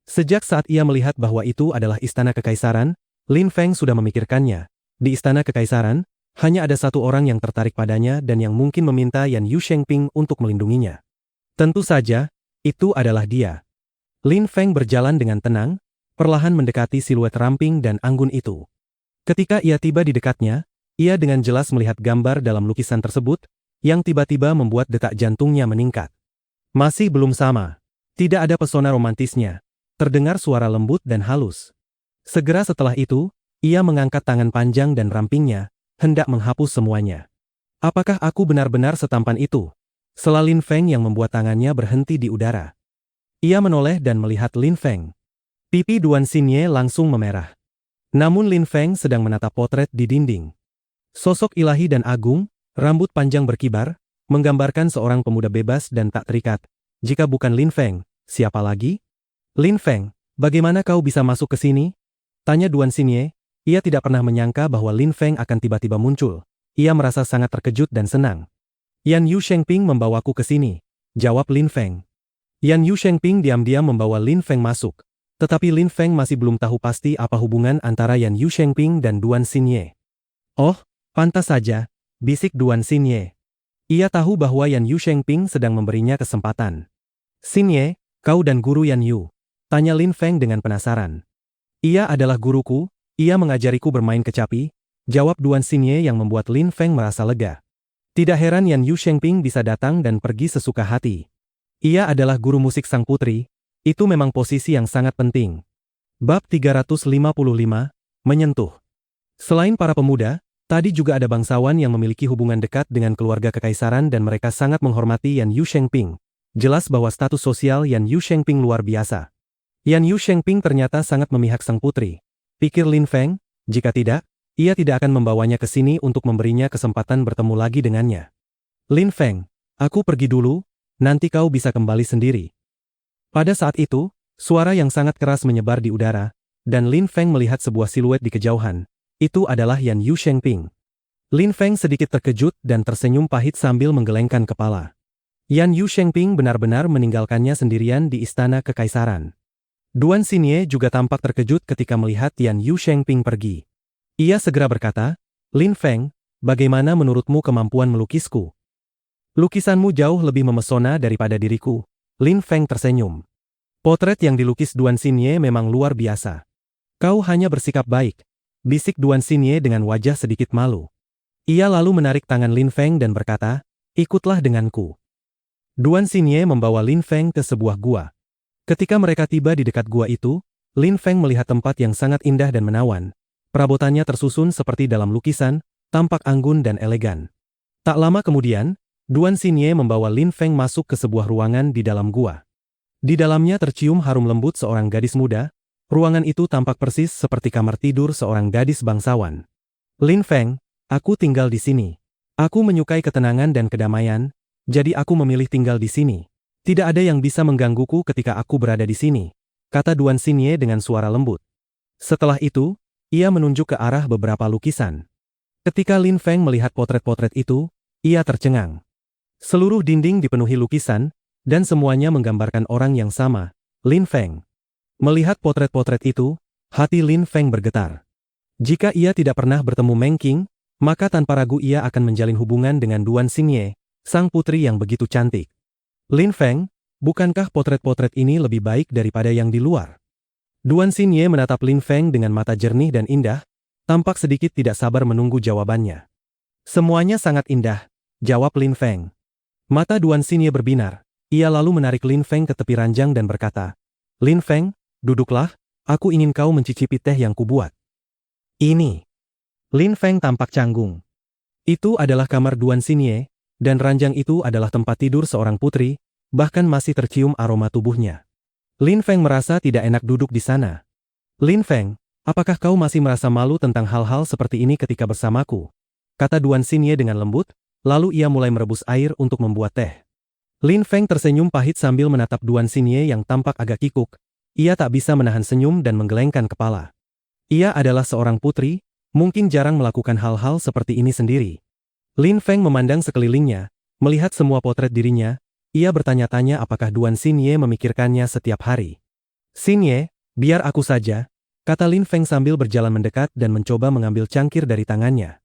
Sejak saat ia melihat bahwa itu adalah istana kekaisaran, Lin Feng sudah memikirkannya. Di istana kekaisaran, hanya ada satu orang yang tertarik padanya dan yang mungkin meminta Yan Yu Shengping untuk melindunginya. Tentu saja, itu adalah dia. Lin Feng berjalan dengan tenang, perlahan mendekati siluet ramping dan anggun itu. Ketika ia tiba di dekatnya, ia dengan jelas melihat gambar dalam lukisan tersebut, yang tiba-tiba membuat detak jantungnya meningkat. Masih belum sama. Tidak ada pesona romantisnya. Terdengar suara lembut dan halus. Segera setelah itu, ia mengangkat tangan panjang dan rampingnya, hendak menghapus semuanya. Apakah aku benar-benar setampan itu? Sela Lin Feng yang membuat tangannya berhenti di udara. Ia menoleh dan melihat Lin Feng. Pipi Duan Xinye langsung memerah. Namun Lin Feng sedang menatap potret di dinding. Sosok ilahi dan agung, rambut panjang berkibar, menggambarkan seorang pemuda bebas dan tak terikat. Jika bukan Lin Feng, siapa lagi? Lin Feng, bagaimana kau bisa masuk ke sini? Tanya Duan Xinye. Ia tidak pernah menyangka bahwa Lin Feng akan tiba-tiba muncul. Ia merasa sangat terkejut dan senang. Yan Yu Shengping membawaku ke sini, jawab Lin Feng. Yan Yu Shengping diam-diam membawa Lin Feng masuk. Tetapi Lin Feng masih belum tahu pasti apa hubungan antara Yan Yu Shengping dan Duan Xinye. Oh, pantas saja, bisik Duan Xinye. Ia tahu bahwa Yan Yu Shengping sedang memberinya kesempatan. Xinye, kau dan guru Yan Yu? Tanya Lin Feng dengan penasaran. Ia adalah guruku, ia mengajariku bermain kecapi, jawab Duan Xinye yang membuat Lin Feng merasa lega. Tidak heran Yan Yu Shengping bisa datang dan pergi sesuka hati. Ia adalah guru musik sang putri, itu memang posisi yang sangat penting. Bab 355, Menyentuh. Selain para pemuda, tadi juga ada bangsawan yang memiliki hubungan dekat dengan keluarga kekaisaran dan mereka sangat menghormati Yan Yu Shengping. Jelas bahwa status sosial Yan Yu Shengping luar biasa. Yan Yu Shengping ternyata sangat memihak sang putri. Pikir Lin Feng, jika tidak, ia tidak akan membawanya ke sini untuk memberinya kesempatan bertemu lagi dengannya. Lin Feng, aku pergi dulu, nanti kau bisa kembali sendiri. Pada saat itu, suara yang sangat keras menyebar di udara, dan Lin Feng melihat sebuah siluet di kejauhan. Itu adalah Yan Yu Shengping. Lin Feng sedikit terkejut dan tersenyum pahit sambil menggelengkan kepala. Yan Yu Shengping benar-benar meninggalkannya sendirian di istana kekaisaran. Duan Xinye juga tampak terkejut ketika melihat Yan Yu Shengping pergi. Ia segera berkata, Lin Feng, bagaimana menurutmu kemampuan melukisku? Lukisanmu jauh lebih memesona daripada diriku. Lin Feng tersenyum. Potret yang dilukis Duan Xinye memang luar biasa. Kau hanya bersikap baik, bisik Duan Xinye dengan wajah sedikit malu. Ia lalu menarik tangan Lin Feng dan berkata, ikutlah denganku. Duan Xinye membawa Lin Feng ke sebuah gua. Ketika mereka tiba di dekat gua itu, Lin Feng melihat tempat yang sangat indah dan menawan. Perabotannya tersusun seperti dalam lukisan, tampak anggun dan elegan. Tak lama kemudian, Duan Xinye membawa Lin Feng masuk ke sebuah ruangan di dalam gua. Di dalamnya tercium harum lembut seorang gadis muda. Ruangan itu tampak persis seperti kamar tidur seorang gadis bangsawan. Lin Feng, aku tinggal di sini. Aku menyukai ketenangan dan kedamaian, jadi aku memilih tinggal di sini. Tidak ada yang bisa menggangguku ketika aku berada di sini, kata Duan Xinye dengan suara lembut. Setelah itu, ia menunjuk ke arah beberapa lukisan. Ketika Lin Feng melihat potret-potret itu, ia tercengang. Seluruh dinding dipenuhi lukisan, dan semuanya menggambarkan orang yang sama, Lin Feng. Melihat potret-potret itu, hati Lin Feng bergetar. Jika ia tidak pernah bertemu Meng Qing, maka tanpa ragu ia akan menjalin hubungan dengan Duan Xinye, sang putri yang begitu cantik. Lin Feng, bukankah potret-potret ini lebih baik daripada yang di luar? Duan Xinye menatap Lin Feng dengan mata jernih dan indah, tampak sedikit tidak sabar menunggu jawabannya. Semuanya sangat indah, jawab Lin Feng. Mata Duan Xinye berbinar, ia lalu menarik Lin Feng ke tepi ranjang dan berkata, Lin Feng, duduklah, aku ingin kau mencicipi teh yang kubuat. Ini. Lin Feng tampak canggung. Itu adalah kamar Duan Xinye, dan ranjang itu adalah tempat tidur seorang putri, bahkan masih tercium aroma tubuhnya. Lin Feng merasa tidak enak duduk di sana. Lin Feng, apakah kau masih merasa malu tentang hal-hal seperti ini ketika bersamaku? Kata Duan Xinye dengan lembut, lalu ia mulai merebus air untuk membuat teh. Lin Feng tersenyum pahit sambil menatap Duan Xinye yang tampak agak kikuk. Ia tak bisa menahan senyum dan menggelengkan kepala. Ia adalah seorang putri, mungkin jarang melakukan hal-hal seperti ini sendiri. Lin Feng memandang sekelilingnya, melihat semua potret dirinya, ia bertanya-tanya apakah Duan Xinye memikirkannya setiap hari. Xinye, biar aku saja, kata Lin Feng sambil berjalan mendekat dan mencoba mengambil cangkir dari tangannya.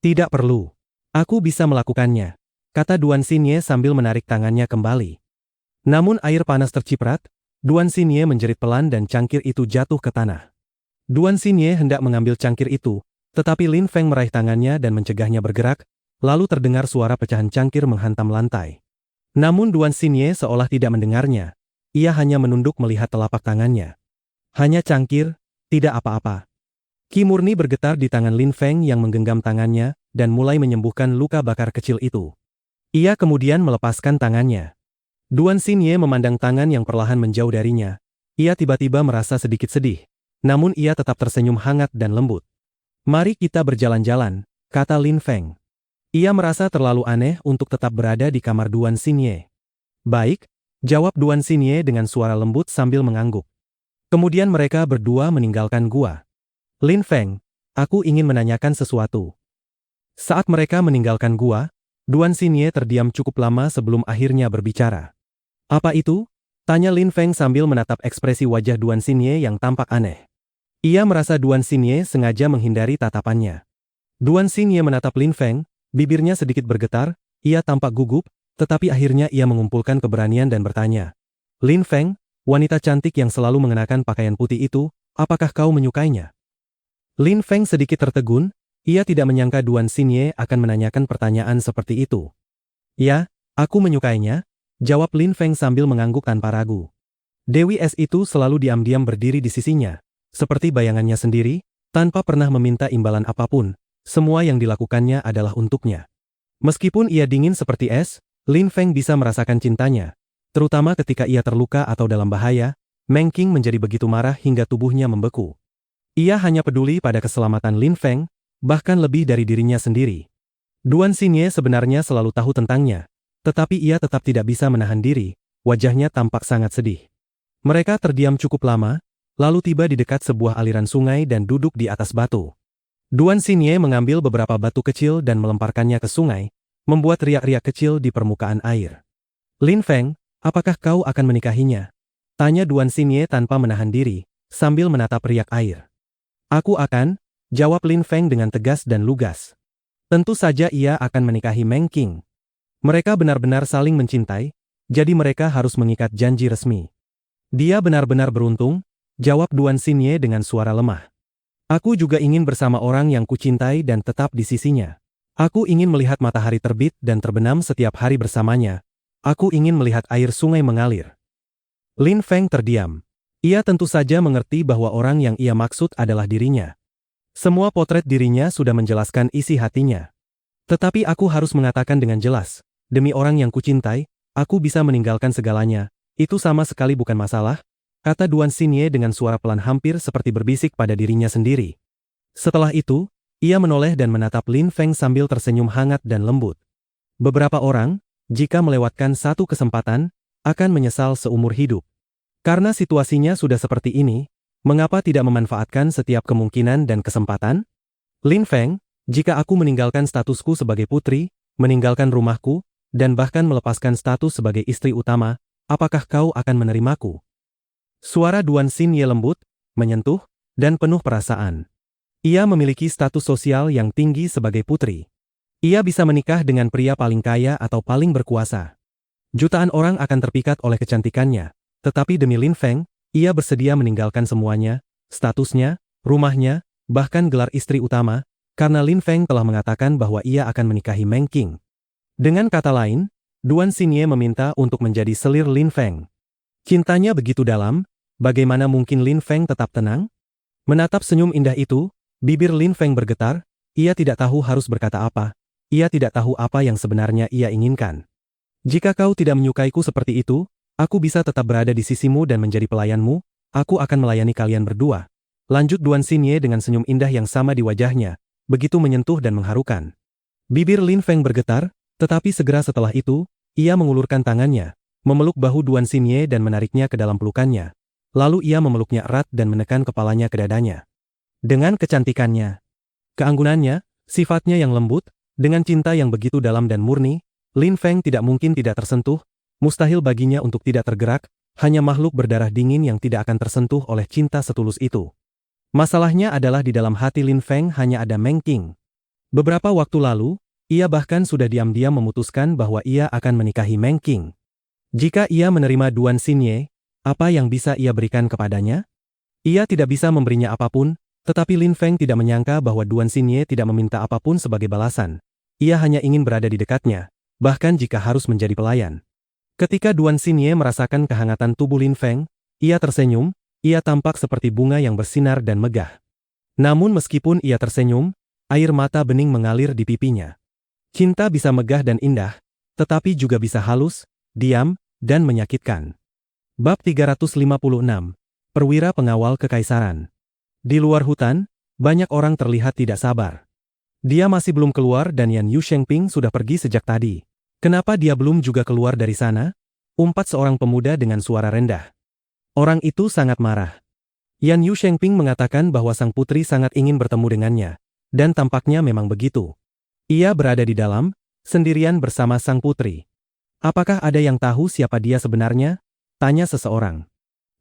Tidak perlu. Aku bisa melakukannya, kata Duan Xinye sambil menarik tangannya kembali. Namun air panas terciprat, Duan Xinye menjerit pelan dan cangkir itu jatuh ke tanah. Duan Xinye hendak mengambil cangkir itu, tetapi Lin Feng meraih tangannya dan mencegahnya bergerak, lalu terdengar suara pecahan cangkir menghantam lantai. Namun Duan Xinye seolah tidak mendengarnya, ia hanya menunduk melihat telapak tangannya. Hanya cangkir, tidak apa-apa. Ki murni bergetar di tangan Lin Feng yang menggenggam tangannya, dan mulai menyembuhkan luka bakar kecil itu. Ia kemudian melepaskan tangannya. Duan Xinye memandang tangan yang perlahan menjauh darinya. Ia tiba-tiba merasa sedikit sedih. Namun ia tetap tersenyum hangat dan lembut. "Mari kita berjalan-jalan," kata Lin Feng. Ia merasa terlalu aneh untuk tetap berada di kamar Duan Xinye. "Baik," jawab Duan Xinye dengan suara lembut sambil mengangguk. Kemudian mereka berdua meninggalkan gua. "Lin Feng, aku ingin menanyakan sesuatu." Saat mereka meninggalkan gua, Duan Xinye terdiam cukup lama sebelum akhirnya berbicara. "Apa itu?" tanya Lin Feng sambil menatap ekspresi wajah Duan Xinye yang tampak aneh. Ia merasa Duan Xinye sengaja menghindari tatapannya. Duan Xinye menatap Lin Feng, bibirnya sedikit bergetar, ia tampak gugup, tetapi akhirnya ia mengumpulkan keberanian dan bertanya. "Lin Feng, wanita cantik yang selalu mengenakan pakaian putih itu, apakah kau menyukainya?" Lin Feng sedikit tertegun. Ia tidak menyangka Duan Xinye akan menanyakan pertanyaan seperti itu. "Ya, aku menyukainya," jawab Lin Feng sambil mengangguk tanpa ragu. Dewi Es itu selalu diam-diam berdiri di sisinya, seperti bayangannya sendiri, tanpa pernah meminta imbalan apapun. Semua yang dilakukannya adalah untuknya. Meskipun ia dingin seperti es, Lin Feng bisa merasakan cintanya. Terutama ketika ia terluka atau dalam bahaya, Meng Qing menjadi begitu marah hingga tubuhnya membeku. Ia hanya peduli pada keselamatan Lin Feng, bahkan lebih dari dirinya sendiri. Duan Xinye sebenarnya selalu tahu tentangnya, tetapi ia tetap tidak bisa menahan diri, wajahnya tampak sangat sedih. Mereka terdiam cukup lama, lalu tiba di dekat sebuah aliran sungai dan duduk di atas batu. Duan Xinye mengambil beberapa batu kecil dan melemparkannya ke sungai, membuat riak-riak kecil di permukaan air. "Lin Feng, apakah kau akan menikahinya?" tanya Duan Xinye tanpa menahan diri, sambil menatap riak air. "Aku akan," jawab Lin Feng dengan tegas dan lugas. Tentu saja ia akan menikahi Meng Qing. Mereka benar-benar saling mencintai, jadi mereka harus mengikat janji resmi. "Dia benar-benar beruntung," jawab Duan Xinye dengan suara lemah. "Aku juga ingin bersama orang yang kucintai dan tetap di sisinya. Aku ingin melihat matahari terbit dan terbenam setiap hari bersamanya. Aku ingin melihat air sungai mengalir." Lin Feng terdiam. Ia tentu saja mengerti bahwa orang yang ia maksud adalah dirinya. Semua potret dirinya sudah menjelaskan isi hatinya. "Tetapi aku harus mengatakan dengan jelas, demi orang yang kucintai, aku bisa meninggalkan segalanya, itu sama sekali bukan masalah," kata Duan Xinye dengan suara pelan hampir seperti berbisik pada dirinya sendiri. Setelah itu, ia menoleh dan menatap Lin Feng sambil tersenyum hangat dan lembut. Beberapa orang, jika melewatkan satu kesempatan, akan menyesal seumur hidup. Karena situasinya sudah seperti ini, mengapa tidak memanfaatkan setiap kemungkinan dan kesempatan? "Lin Feng, jika aku meninggalkan statusku sebagai putri, meninggalkan rumahku, dan bahkan melepaskan status sebagai istri utama, apakah kau akan menerimaku?" Suara Duan Xinye lembut, menyentuh, dan penuh perasaan. Ia memiliki status sosial yang tinggi sebagai putri. Ia bisa menikah dengan pria paling kaya atau paling berkuasa. Jutaan orang akan terpikat oleh kecantikannya, tetapi demi Lin Feng, ia bersedia meninggalkan semuanya, statusnya, rumahnya, bahkan gelar istri utama, karena Lin Feng telah mengatakan bahwa ia akan menikahi Meng Qing. Dengan kata lain, Duan Xinye meminta untuk menjadi selir Lin Feng. Cintanya begitu dalam, bagaimana mungkin Lin Feng tetap tenang? Menatap senyum indah itu, bibir Lin Feng bergetar, ia tidak tahu harus berkata apa, ia tidak tahu apa yang sebenarnya ia inginkan. "Jika kau tidak menyukaiku seperti itu, aku bisa tetap berada di sisimu dan menjadi pelayanmu, aku akan melayani kalian berdua," lanjut Duan Xinye dengan senyum indah yang sama di wajahnya, begitu menyentuh dan mengharukan. Bibir Lin Feng bergetar, tetapi segera setelah itu, ia mengulurkan tangannya, memeluk bahu Duan Xinye dan menariknya ke dalam pelukannya. Lalu ia memeluknya erat dan menekan kepalanya ke dadanya. Dengan kecantikannya, keanggunannya, sifatnya yang lembut, dengan cinta yang begitu dalam dan murni, Lin Feng tidak mungkin tidak tersentuh, mustahil baginya untuk tidak tergerak, hanya makhluk berdarah dingin yang tidak akan tersentuh oleh cinta setulus itu. Masalahnya adalah di dalam hati Lin Feng hanya ada Meng Qing. Beberapa waktu lalu, ia bahkan sudah diam-diam memutuskan bahwa ia akan menikahi Meng Qing. Jika ia menerima Duan Xinye, apa yang bisa ia berikan kepadanya? Ia tidak bisa memberinya apapun, tetapi Lin Feng tidak menyangka bahwa Duan Xinye tidak meminta apapun sebagai balasan. Ia hanya ingin berada di dekatnya, bahkan jika harus menjadi pelayan. Ketika Duan Xinye merasakan kehangatan tubuh Lin Feng, ia tersenyum, ia tampak seperti bunga yang bersinar dan megah. Namun meskipun ia tersenyum, Air mata bening mengalir di pipinya. Cinta bisa megah dan indah, tetapi juga bisa halus, diam, dan menyakitkan. Bab 356. Perwira Pengawal Kekaisaran. Di luar hutan, banyak orang terlihat tidak sabar. Dia masih belum keluar dan Yan Yu Shengping sudah pergi sejak tadi. Kenapa dia belum juga keluar dari sana? Umpat seorang pemuda dengan suara rendah. Orang itu sangat marah. Yan Yu Shengping mengatakan bahwa sang putri sangat ingin bertemu dengannya. Dan tampaknya memang begitu. Ia berada di dalam, sendirian bersama sang putri. Apakah ada yang tahu siapa dia sebenarnya? Tanya seseorang.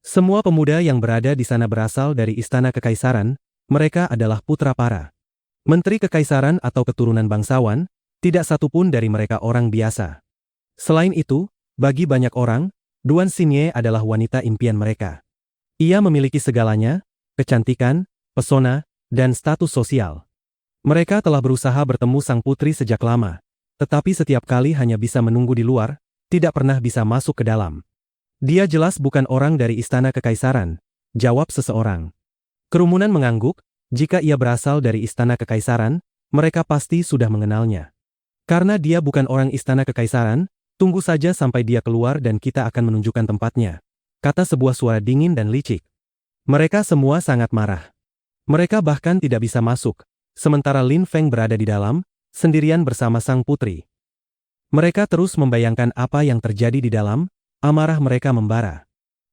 Semua pemuda yang berada di sana berasal dari istana kekaisaran, mereka adalah putra para menteri kekaisaran atau keturunan bangsawan, tidak satupun dari mereka orang biasa. Selain itu, bagi banyak orang, Duan Xinye adalah wanita impian mereka. Ia memiliki segalanya, kecantikan, pesona, dan status sosial. Mereka telah berusaha bertemu sang putri sejak lama, tetapi setiap kali hanya bisa menunggu di luar, tidak pernah bisa masuk ke dalam. Dia jelas bukan orang dari istana kekaisaran, jawab seseorang. Kerumunan mengangguk, jika ia berasal dari istana kekaisaran, mereka pasti sudah mengenalnya. Karena dia bukan orang istana kekaisaran, tunggu saja sampai dia keluar dan kita akan menunjukkan tempatnya, kata sebuah suara dingin dan licik. Mereka semua sangat marah. Mereka bahkan tidak bisa masuk. Sementara Lin Feng berada di dalam, sendirian bersama sang putri. Mereka terus membayangkan apa yang terjadi di dalam, amarah mereka membara.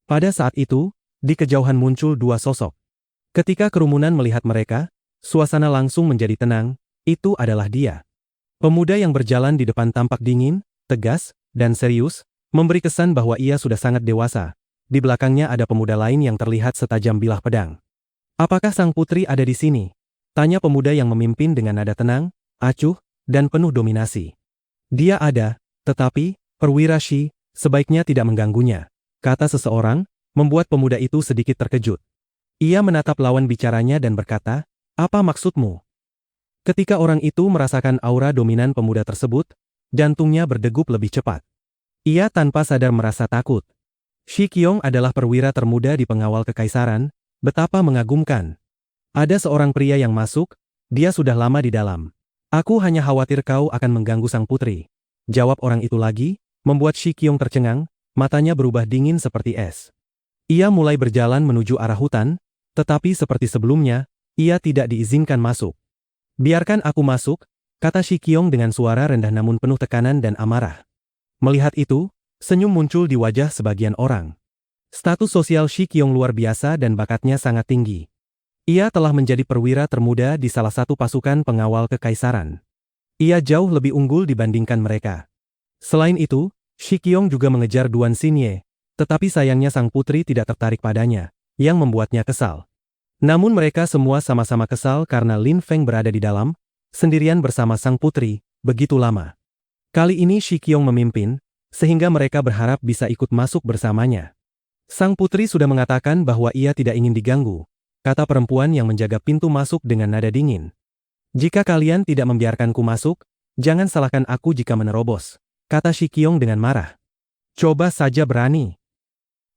Pada saat itu, di kejauhan muncul dua sosok. Ketika kerumunan melihat mereka, suasana langsung menjadi tenang, itu adalah dia. Pemuda yang berjalan di depan tampak dingin, tegas, dan serius, memberi kesan bahwa ia sudah sangat dewasa. Di belakangnya ada pemuda lain yang terlihat setajam bilah pedang. Apakah sang putri ada di sini? Tanya pemuda yang memimpin dengan nada tenang, acuh, dan penuh dominasi. Dia ada, tetapi, perwira Shi, sebaiknya tidak mengganggunya, kata seseorang, membuat pemuda itu sedikit terkejut. Ia menatap lawan bicaranya dan berkata, apa maksudmu? Ketika orang itu merasakan aura dominan pemuda tersebut, jantungnya berdegup lebih cepat. Ia tanpa sadar merasa takut. Shi Qiong adalah perwira termuda di pengawal kekaisaran, betapa mengagumkan. Ada seorang pria yang masuk, dia sudah lama di dalam. Aku hanya khawatir kau akan mengganggu sang putri. Jawab orang itu lagi, membuat Shi Qiong tercengang, matanya berubah dingin seperti es. Ia mulai berjalan menuju arah hutan, tetapi seperti sebelumnya, ia tidak diizinkan masuk. Biarkan aku masuk, kata Shi Qiong dengan suara rendah namun penuh tekanan dan amarah. Melihat itu, senyum muncul di wajah sebagian orang. Status sosial Shi Qiong luar biasa dan bakatnya sangat tinggi. Ia telah menjadi perwira termuda di salah satu pasukan pengawal kekaisaran. Ia jauh lebih unggul dibandingkan mereka. Selain itu, Shi Qiong juga mengejar Duan Xinye, tetapi sayangnya sang putri tidak tertarik padanya, yang membuatnya kesal. Namun mereka semua sama-sama kesal karena Lin Feng berada di dalam, sendirian bersama sang putri, begitu lama. Kali ini Shi Qiong memimpin, sehingga mereka berharap bisa ikut masuk bersamanya. Sang putri sudah mengatakan bahwa ia tidak ingin diganggu, kata perempuan yang menjaga pintu masuk dengan nada dingin. Jika kalian tidak membiarkanku masuk, jangan salahkan aku jika menerobos, kata Shi Qiong dengan marah. Coba saja berani.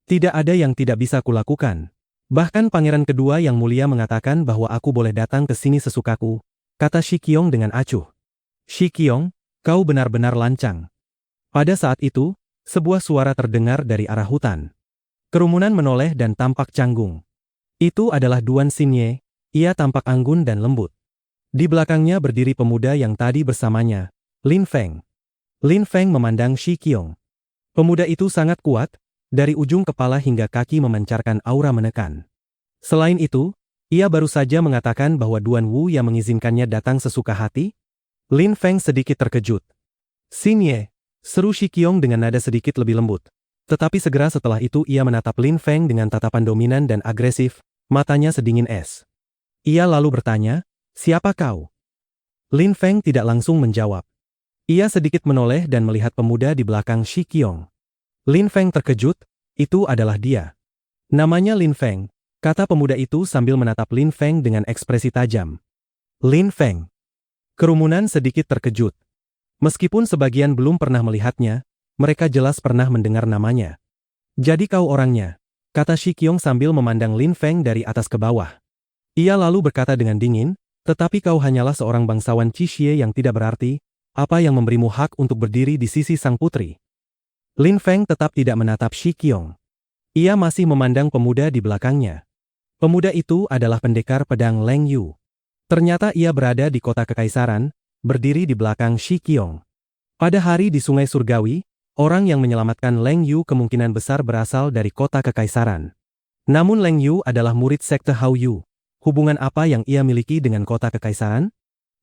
Tidak ada yang tidak bisa kulakukan. Bahkan pangeran kedua yang mulia mengatakan bahwa aku boleh datang ke sini sesukaku, kata Shi Qiong dengan acuh. Shi Qiong, kau benar-benar lancang. Pada saat itu, sebuah suara terdengar dari arah hutan. Kerumunan menoleh dan tampak canggung. Itu adalah Duan Xinye, ia tampak anggun dan lembut. Di belakangnya berdiri pemuda yang tadi bersamanya, Lin Feng. Lin Feng memandang Shi Qiong. Pemuda itu sangat kuat, dari ujung kepala hingga kaki memancarkan aura menekan. Selain itu, ia baru saja mengatakan bahwa Duan Wu yang mengizinkannya datang sesuka hati. Lin Feng sedikit terkejut. Xinye, seru Shi Qiong dengan nada sedikit lebih lembut. Tetapi segera setelah itu ia menatap Lin Feng dengan tatapan dominan dan agresif, matanya sedingin es. Ia lalu bertanya, siapa kau? Lin Feng tidak langsung menjawab. Ia sedikit menoleh dan melihat pemuda di belakang Shi Qiong. Lin Feng terkejut, itu adalah dia. Namanya Lin Feng, kata pemuda itu sambil menatap Lin Feng dengan ekspresi tajam. Lin Feng. Kerumunan sedikit terkejut. Meskipun sebagian belum pernah melihatnya, mereka jelas pernah mendengar namanya. Jadi kau orangnya, kata Shi Qiong sambil memandang Lin Feng dari atas ke bawah. Ia lalu berkata dengan dingin, Tetapi kau hanyalah seorang bangsawan Qixie yang tidak berarti, apa yang memberimu hak untuk berdiri di sisi sang putri? Lin Feng tetap tidak menatap Shi Qiong. Ia masih memandang pemuda di belakangnya. Pemuda itu adalah pendekar pedang Leng Yu. Ternyata ia berada di kota kekaisaran, berdiri di belakang Shi Qiong. Pada hari di Sungai Surgawi, orang yang menyelamatkan Leng Yu kemungkinan besar berasal dari kota kekaisaran. Namun Leng Yu adalah murid sekte Hao Yu. Hubungan apa yang ia miliki dengan kota kekaisaran?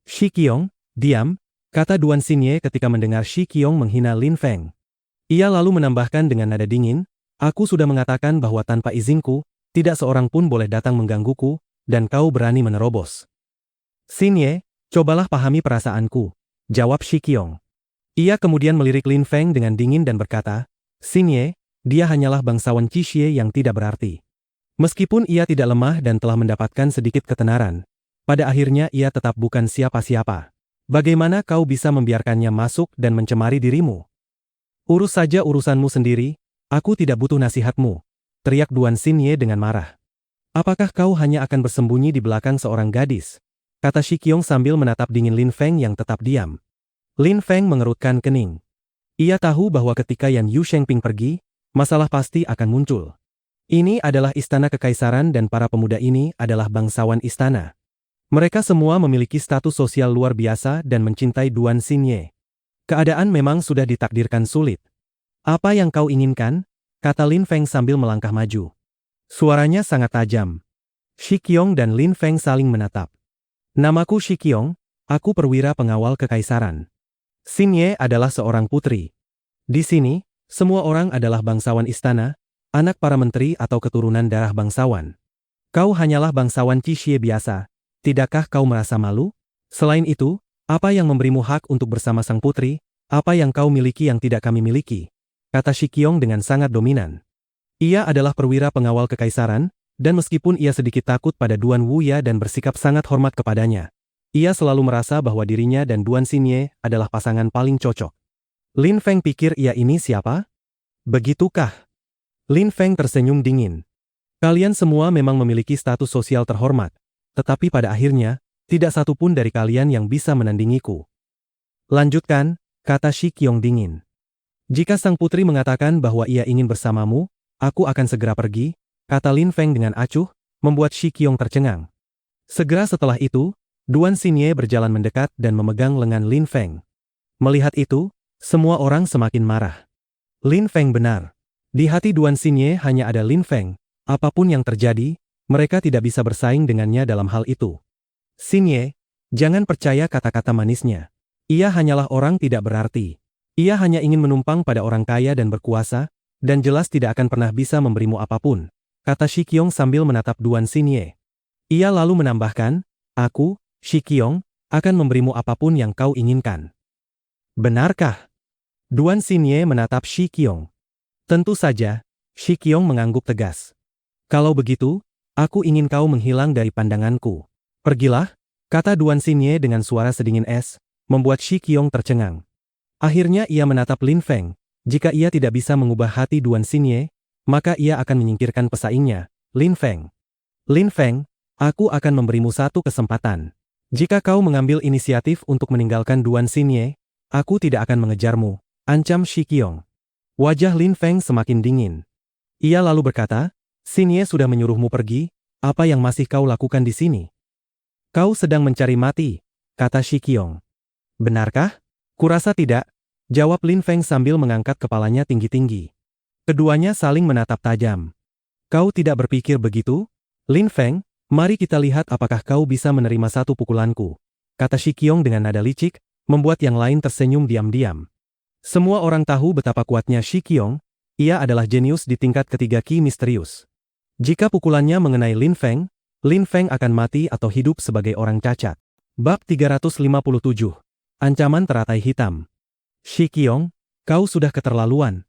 Shi Qiong, diam, kata Duan Xinye ketika mendengar Shi Qiong menghina Lin Feng. Ia lalu menambahkan dengan nada dingin, aku sudah mengatakan bahwa tanpa izinku, tidak seorang pun boleh datang menggangguku, dan kau berani menerobos. Xinye, cobalah pahami perasaanku, jawab Shi Qiong. Ia kemudian melirik Lin Feng dengan dingin dan berkata, Xinye, dia hanyalah bangsawan Qixie yang tidak berarti. Meskipun ia tidak lemah dan telah mendapatkan sedikit ketenaran, pada akhirnya ia tetap bukan siapa-siapa. Bagaimana kau bisa membiarkannya masuk dan mencemari dirimu? Urus saja urusanmu sendiri, aku tidak butuh nasihatmu, teriak Duan Xinye dengan marah. Apakah kau hanya akan bersembunyi di belakang seorang gadis? Kata Shi Qiong sambil menatap dingin Lin Feng yang tetap diam. Lin Feng mengerutkan kening. Ia tahu bahwa ketika Yan Yu Shengping pergi, masalah pasti akan muncul. Ini adalah istana kekaisaran dan para pemuda ini adalah bangsawan istana. Mereka semua memiliki status sosial luar biasa dan mencintai Duan Xinye. Keadaan memang sudah ditakdirkan sulit. Apa yang kau inginkan? Kata Lin Feng sambil melangkah maju. Suaranya sangat tajam. Shi Qiong dan Lin Feng saling menatap. Namaku Shi Qiong, aku perwira pengawal kekaisaran. Xinye adalah seorang putri. Di sini, semua orang adalah bangsawan istana, anak para menteri atau keturunan darah bangsawan. Kau hanyalah bangsawan Qixie biasa, tidakkah kau merasa malu? Selain itu, apa yang memberimu hak untuk bersama sang putri, apa yang kau miliki yang tidak kami miliki? Kata Shi Qiong dengan sangat dominan. Ia adalah perwira pengawal kekaisaran, dan meskipun ia sedikit takut pada Duan Wuya dan bersikap sangat hormat kepadanya, ia selalu merasa bahwa dirinya dan Duan Xinye adalah pasangan paling cocok. Lin Feng pikir ia ini siapa? Begitukah? Lin Feng tersenyum dingin. Kalian semua memang memiliki status sosial terhormat, tetapi pada akhirnya, tidak satu pun dari kalian yang bisa menandingiku. Lanjutkan, kata Shi Qiong dingin. Jika sang putri mengatakan bahwa ia ingin bersamamu, aku akan segera pergi, kata Lin Feng dengan acuh, membuat Shi Qiong tercengang. Segera setelah itu, Duan Xinye berjalan mendekat dan memegang lengan Lin Feng. Melihat itu, semua orang semakin marah. Lin Feng benar. Di hati Duan Xinye hanya ada Lin Feng, apapun yang terjadi, mereka tidak bisa bersaing dengannya dalam hal itu. Xinye, jangan percaya kata-kata manisnya. Ia hanyalah orang tidak berarti. Ia hanya ingin menumpang pada orang kaya dan berkuasa, dan jelas tidak akan pernah bisa memberimu apapun, kata Shi Qiong sambil menatap Duan Xinye. Ia lalu menambahkan, aku, Shi Qiong, akan memberimu apapun yang kau inginkan. Benarkah? Duan Xinye menatap Shi Qiong. Tentu saja, Shi Qiong mengangguk tegas. Kalau begitu, aku ingin kau menghilang dari pandanganku. Pergilah, kata Duan Xinye dengan suara sedingin es, membuat Shi Qiong tercengang. Akhirnya ia menatap Lin Feng. Jika ia tidak bisa mengubah hati Duan Xinye, maka ia akan menyingkirkan pesaingnya, Lin Feng. Lin Feng, aku akan memberimu satu kesempatan. Jika kau mengambil inisiatif untuk meninggalkan Duan Xinye, aku tidak akan mengejarmu, ancam Shi Qiong. Wajah Lin Feng semakin dingin. Ia lalu berkata, Xinye sudah menyuruhmu pergi, apa yang masih kau lakukan di sini? Kau sedang mencari mati, kata Shi Qiong. Benarkah? Kurasa tidak, jawab Lin Feng sambil mengangkat kepalanya tinggi-tinggi. Keduanya saling menatap tajam. Kau tidak berpikir begitu? Lin Feng, mari kita lihat apakah kau bisa menerima satu pukulanku, kata Shi Qiong dengan nada licik, membuat yang lain tersenyum diam-diam. Semua orang tahu betapa kuatnya Shi Qiong, ia adalah jenius di tingkat ketiga Ki misterius. Jika pukulannya mengenai Lin Feng akan mati atau hidup sebagai orang cacat. Bab 357. Ancaman teratai hitam. Shi Qiong, kau sudah keterlaluan.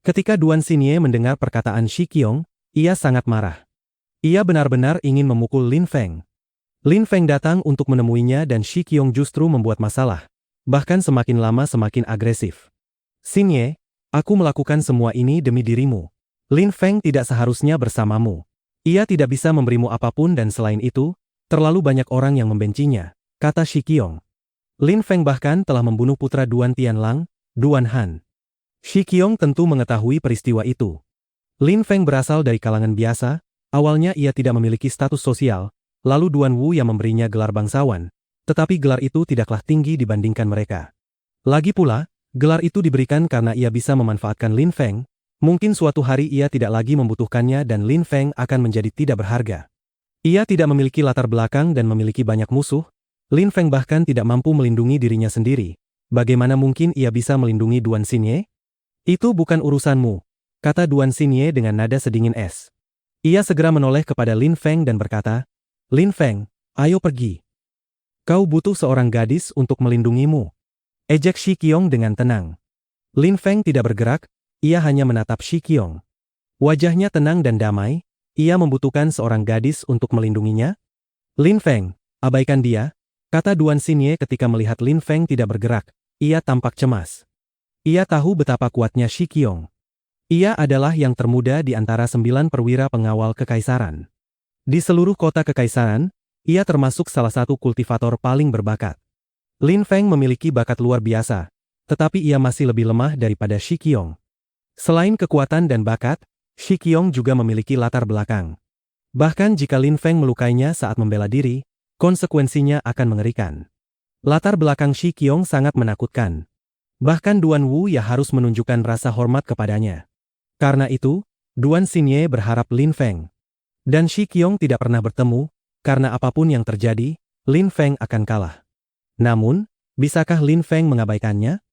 Ketika Duan Xinye mendengar perkataan Shi Qiong, ia sangat marah. Ia benar-benar ingin memukul Lin Feng. Lin Feng datang untuk menemuinya dan Shi Qiong justru membuat masalah. Bahkan semakin lama semakin agresif. Xinye, aku melakukan semua ini demi dirimu. Lin Feng tidak seharusnya bersamamu. Ia tidak bisa memberimu apapun dan selain itu, Terlalu banyak orang yang membencinya, kata Shi Qiong. Lin Feng bahkan telah membunuh putra Duan Tianlang, Duan Han. Shi Qiong tentu mengetahui peristiwa itu. Lin Feng berasal dari kalangan biasa, awalnya ia tidak memiliki status sosial, lalu Duan Wu yang memberinya gelar bangsawan, tetapi gelar itu tidaklah tinggi dibandingkan mereka. Lagi pula, gelar itu diberikan karena ia bisa memanfaatkan Lin Feng, mungkin suatu hari ia tidak lagi membutuhkannya dan Lin Feng akan menjadi tidak berharga. Ia tidak memiliki latar belakang dan memiliki banyak musuh, Lin Feng bahkan tidak mampu melindungi dirinya sendiri. Bagaimana mungkin ia bisa melindungi Duan Xinye? Itu bukan urusanmu, kata Duan Xinye dengan nada sedingin es. Ia segera menoleh kepada Lin Feng dan berkata, Lin Feng, ayo pergi. Kau butuh seorang gadis untuk melindungimu. Ejek Shi Qiong dengan tenang. Lin Feng tidak bergerak, ia hanya menatap Shi Qiong. Wajahnya tenang dan damai, ia membutuhkan seorang gadis untuk melindunginya? Lin Feng, abaikan dia, kata Duan Xinye ketika melihat Lin Feng tidak bergerak, ia tampak cemas. Ia tahu betapa kuatnya Shi Qiong. Ia adalah yang termuda di antara 9 perwira pengawal kekaisaran. Di seluruh kota kekaisaran, ia termasuk salah satu kultivator paling berbakat. Lin Feng memiliki bakat luar biasa, tetapi ia masih lebih lemah daripada Shi Qiong. Selain kekuatan dan bakat, Shi Qiong juga memiliki latar belakang. Bahkan jika Lin Feng melukainya saat membela diri, konsekuensinya akan mengerikan. Latar belakang Shi Qiong sangat menakutkan. Bahkan Duan Wu ya harus menunjukkan rasa hormat kepadanya. Karena itu, Duan Xinye berharap Lin Feng dan Shi Qiong tidak pernah bertemu, karena apapun yang terjadi, Lin Feng akan kalah. Namun, bisakah Lin Feng mengabaikannya?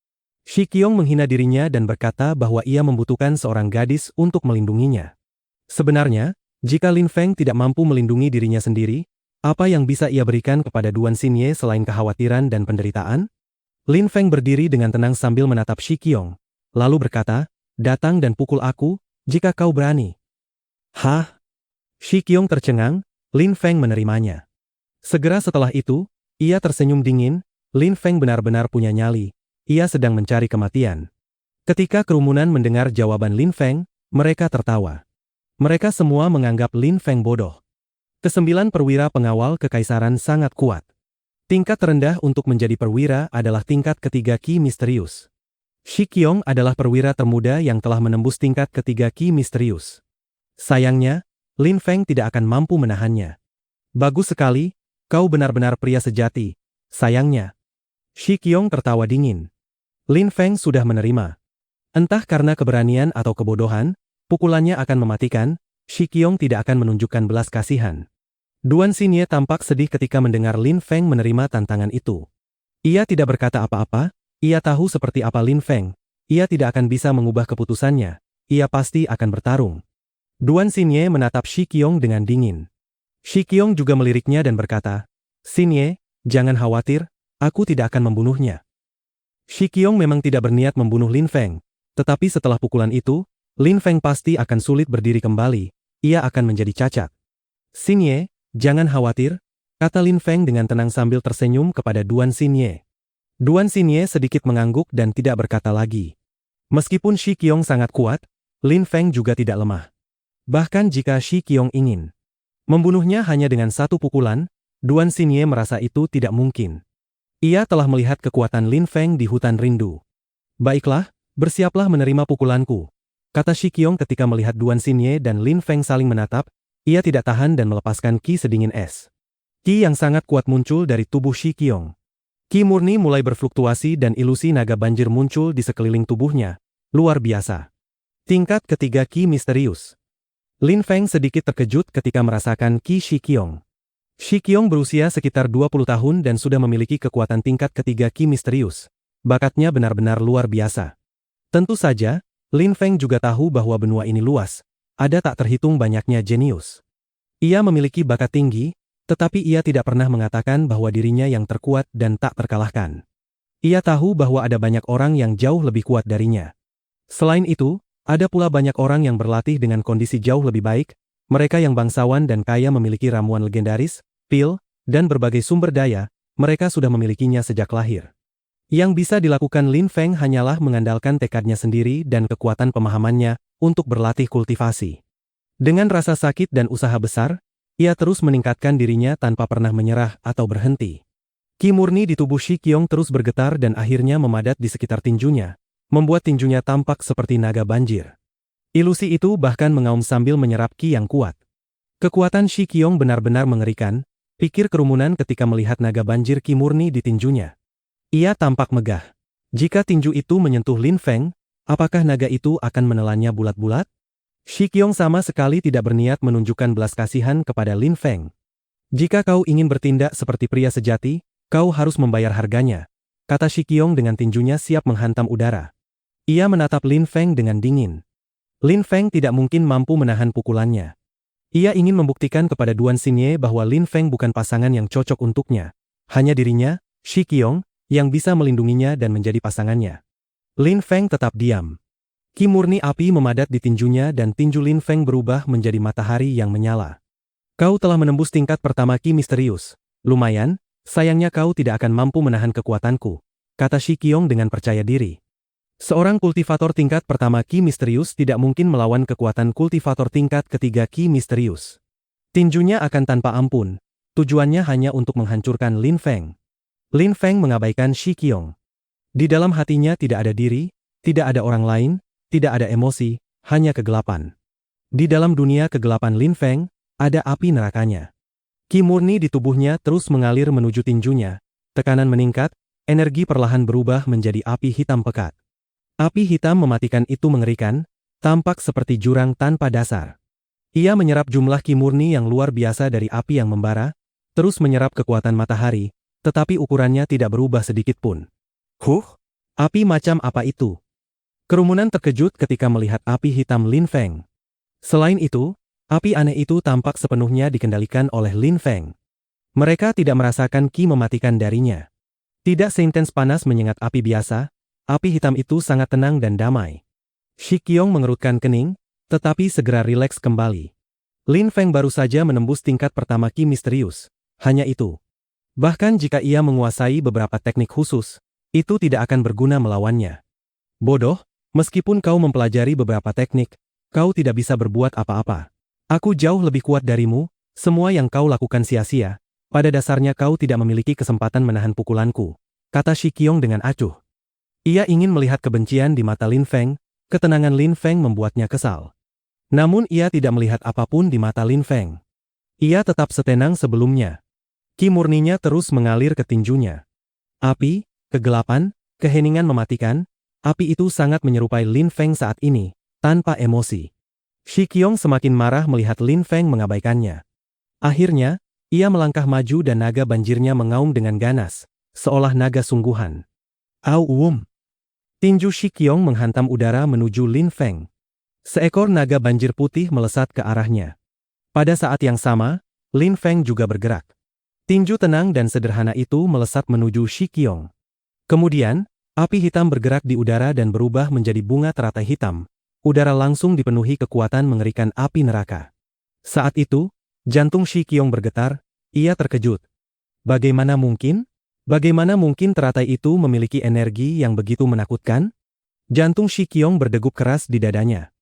Shi Qiong menghina dirinya dan berkata bahwa ia membutuhkan seorang gadis untuk melindunginya. Sebenarnya, jika Lin Feng tidak mampu melindungi dirinya sendiri, apa yang bisa ia berikan kepada Duan Xinye selain kekhawatiran dan penderitaan? Lin Feng berdiri dengan tenang sambil menatap Shi Qiong, lalu berkata, datang dan pukul aku, jika kau berani. Hah? Shi Qiong tercengang, Lin Feng menerimanya. Segera setelah itu, ia tersenyum dingin, Lin Feng benar-benar punya nyali. Ia sedang mencari kematian. Ketika kerumunan mendengar jawaban Lin Feng, mereka tertawa. Mereka semua menganggap Lin Feng bodoh. Kesembilan perwira pengawal kekaisaran sangat kuat. Tingkat terendah untuk menjadi perwira adalah tingkat ketiga Qi misterius. Shi Qiong adalah perwira termuda yang telah menembus tingkat ketiga Qi misterius. Sayangnya, Lin Feng tidak akan mampu menahannya. Bagus sekali, kau benar-benar pria sejati. Sayangnya. Shi Qiong tertawa dingin. Lin Feng sudah menerima. Entah karena keberanian atau kebodohan, pukulannya akan mematikan, Shi Qiong tidak akan menunjukkan belas kasihan. Duan Xinye tampak sedih ketika mendengar Lin Feng menerima tantangan itu. Ia tidak berkata apa-apa, ia tahu seperti apa Lin Feng, ia tidak akan bisa mengubah keputusannya, ia pasti akan bertarung. Duan Xinye menatap Shi Qiong dengan dingin. Shi Qiong juga meliriknya dan berkata, Xinye, jangan khawatir, aku tidak akan membunuhnya. Shi Qiong memang tidak berniat membunuh Lin Feng, tetapi setelah pukulan itu, Lin Feng pasti akan sulit berdiri kembali, ia akan menjadi cacat. Xinye, jangan khawatir, kata Lin Feng dengan tenang sambil tersenyum kepada Duan Xinye. Duan Xinye sedikit mengangguk dan tidak berkata lagi. Meskipun Shi Qiong sangat kuat, Lin Feng juga tidak lemah. Bahkan jika Shi Qiong ingin membunuhnya hanya dengan satu pukulan, Duan Xinye merasa itu tidak mungkin. Ia telah melihat kekuatan Lin Feng di hutan rindu. Baiklah, bersiaplah menerima pukulanku, kata Shi Qiong ketika melihat Duan Xinye dan Lin Feng saling menatap, ia tidak tahan dan melepaskan Qi sedingin es. Qi yang sangat kuat muncul dari tubuh Shi Qiong. Qi murni mulai berfluktuasi dan ilusi naga banjir muncul di sekeliling tubuhnya, luar biasa. Tingkat ketiga Qi misterius. Lin Feng sedikit terkejut ketika merasakan Qi Shi Qiong. Shi Qiong berusia sekitar 20 tahun dan sudah memiliki kekuatan tingkat ketiga Qi misterius. Bakatnya benar-benar luar biasa. Tentu saja, Lin Feng juga tahu bahwa benua ini luas, ada tak terhitung banyaknya jenius. Ia memiliki bakat tinggi, tetapi ia tidak pernah mengatakan bahwa dirinya yang terkuat dan tak terkalahkan. Ia tahu bahwa ada banyak orang yang jauh lebih kuat darinya. Selain itu, ada pula banyak orang yang berlatih dengan kondisi jauh lebih baik. Mereka yang bangsawan dan kaya memiliki ramuan legendaris, pil, dan berbagai sumber daya, mereka sudah memilikinya sejak lahir. Yang bisa dilakukan Lin Feng hanyalah mengandalkan tekadnya sendiri dan kekuatan pemahamannya untuk berlatih kultivasi. Dengan rasa sakit dan usaha besar, Ia terus meningkatkan dirinya tanpa pernah menyerah atau berhenti. Ki murni di tubuh Shi Qiong terus bergetar dan akhirnya memadat di sekitar tinjunya, membuat tinjunya tampak seperti naga banjir. Ilusi itu bahkan mengaum sambil menyerap ki yang kuat. Kekuatan Shi Qiong benar-benar mengerikan, pikir kerumunan ketika melihat naga banjir ki murni di tinjunya. Ia tampak megah. Jika tinju itu menyentuh Lin Feng, apakah naga itu akan menelannya bulat-bulat? Shi Qiong sama sekali tidak berniat menunjukkan belas kasihan kepada Lin Feng. Jika kau ingin bertindak seperti pria sejati, kau harus membayar harganya, kata Shi Qiong dengan tinjunya siap menghantam udara. Ia menatap Lin Feng dengan dingin. Lin Feng tidak mungkin mampu menahan pukulannya. Ia ingin membuktikan kepada Duan Xingye bahwa Lin Feng bukan pasangan yang cocok untuknya. Hanya dirinya, Shi Qiong, yang bisa melindunginya dan menjadi pasangannya. Lin Feng tetap diam. Ki murni api memadat di tinjunya dan tinju Lin Feng berubah menjadi matahari yang menyala. Kau telah menembus tingkat pertama ki misterius. Lumayan, sayangnya kau tidak akan mampu menahan kekuatanku, kata Shi Qiong dengan percaya diri. Seorang kultivator tingkat pertama ki misterius tidak mungkin melawan kekuatan kultivator tingkat ketiga ki misterius. Tinjunya akan tanpa ampun, tujuannya hanya untuk menghancurkan Lin Feng. Lin Feng mengabaikan Shi Qiong. Di dalam hatinya tidak ada diri, tidak ada orang lain, tidak ada emosi, hanya kegelapan. Di dalam dunia kegelapan Lin Feng, ada api nerakanya. Ki murni di tubuhnya terus mengalir menuju tinjunya, tekanan meningkat, energi perlahan berubah menjadi api hitam pekat. Api hitam mematikan itu mengerikan, tampak seperti jurang tanpa dasar. Ia menyerap jumlah ki murni yang luar biasa dari api yang membara, terus menyerap kekuatan matahari, tetapi ukurannya tidak berubah sedikit pun. Api macam apa itu? Kerumunan terkejut ketika melihat api hitam Lin Feng. Selain itu, api aneh itu tampak sepenuhnya dikendalikan oleh Lin Feng. Mereka tidak merasakan ki mematikan darinya. Tidak seintens panas menyengat api biasa, api hitam itu sangat tenang dan damai. Shi Qiong mengerutkan kening, tetapi segera rileks kembali. Lin Feng baru saja menembus tingkat pertama ki misterius. Hanya itu. Bahkan jika ia menguasai beberapa teknik khusus, itu tidak akan berguna melawannya. Bodoh, meskipun kau mempelajari beberapa teknik, kau tidak bisa berbuat apa-apa. Aku jauh lebih kuat darimu, semua yang kau lakukan sia-sia, pada dasarnya kau tidak memiliki kesempatan menahan pukulanku, kata Shi Qiong dengan acuh. Ia ingin melihat kebencian di mata Lin Feng, ketenangan Lin Feng membuatnya kesal. Namun ia tidak melihat apapun di mata Lin Feng. Ia tetap setenang sebelumnya. Ki murninya terus mengalir ke tinjunya. Api, kegelapan, keheningan mematikan, api itu sangat menyerupai Lin Feng saat ini, tanpa emosi. Shi Qiong semakin marah melihat Lin Feng mengabaikannya. Akhirnya, ia melangkah maju dan naga banjirnya mengaum dengan ganas, seolah naga sungguhan. Tinju Shi Qiong menghantam udara menuju Lin Feng. Seekor naga banjir putih melesat ke arahnya. Pada saat yang sama, Lin Feng juga bergerak. Tinju tenang dan sederhana itu melesat menuju Shi Qiong. Kemudian, api hitam bergerak di udara dan berubah menjadi bunga teratai hitam. Udara langsung dipenuhi kekuatan mengerikan api neraka. Saat itu, jantung Shi Qiong bergetar, ia terkejut. Bagaimana mungkin? Bagaimana mungkin teratai itu memiliki energi yang begitu menakutkan? Jantung Shi Qiong berdegup keras di dadanya.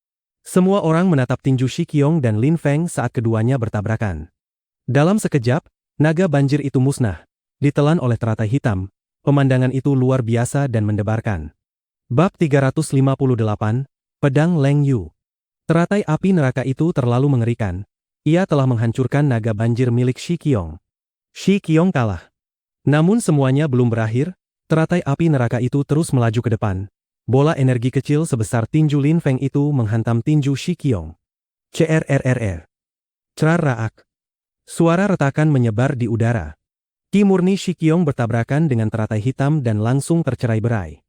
Semua orang menatap tinju Shi Qiong dan Lin Feng saat keduanya bertabrakan. Dalam sekejap, naga banjir itu musnah, ditelan oleh teratai hitam. Pemandangan itu luar biasa dan mendebarkan. Bab 358, Pedang Leng Yu. Teratai api neraka itu terlalu mengerikan. Ia telah menghancurkan naga banjir milik Shi Qiong. Shi Qiong kalah. Namun semuanya belum berakhir, teratai api neraka itu terus melaju ke depan. Bola energi kecil sebesar tinju Lin Feng itu menghantam tinju Shi Qiong. CRRRR. Cerar-raak. Suara retakan menyebar di udara. Ki murni Shi Qiong bertabrakan dengan teratai hitam dan langsung tercerai-berai.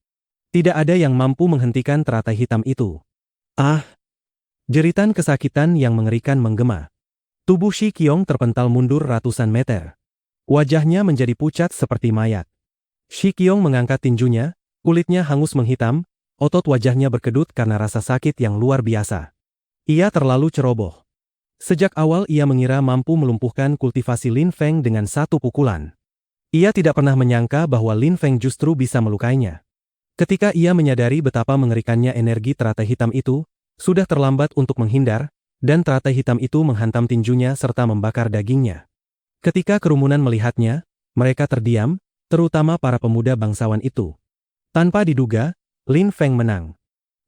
Tidak ada yang mampu menghentikan teratai hitam itu. Jeritan kesakitan yang mengerikan menggema. Tubuh Shi Qiong terpental mundur ratusan meter. Wajahnya menjadi pucat seperti mayat. Shi Qiong mengangkat tinjunya, kulitnya hangus menghitam, otot wajahnya berkedut karena rasa sakit yang luar biasa. Ia terlalu ceroboh. Sejak awal ia mengira mampu melumpuhkan kultivasi Lin Feng dengan satu pukulan. Ia tidak pernah menyangka bahwa Lin Feng justru bisa melukainya. Ketika ia menyadari betapa mengerikannya energi teratai hitam itu, sudah terlambat untuk menghindar, dan teratai hitam itu menghantam tinjunya serta membakar dagingnya. Ketika kerumunan melihatnya, mereka terdiam, terutama para pemuda bangsawan itu. Tanpa diduga, Lin Feng menang.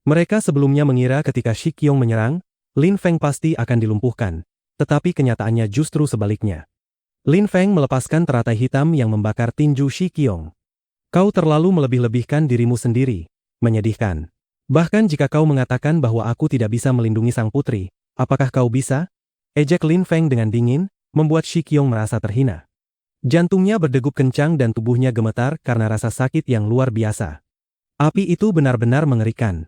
Mereka sebelumnya mengira ketika Shi Qiong menyerang, Lin Feng pasti akan dilumpuhkan, tetapi kenyataannya justru sebaliknya. Lin Feng melepaskan teratai hitam yang membakar tinju Shi Qiong. Kau terlalu melebih-lebihkan dirimu sendiri, menyedihkan. Bahkan jika kau mengatakan bahwa aku tidak bisa melindungi sang putri, apakah kau bisa? Ejek Lin Feng dengan dingin, membuat Shi Qiong merasa terhina. Jantungnya berdegup kencang dan tubuhnya gemetar karena rasa sakit yang luar biasa. Api itu benar-benar mengerikan.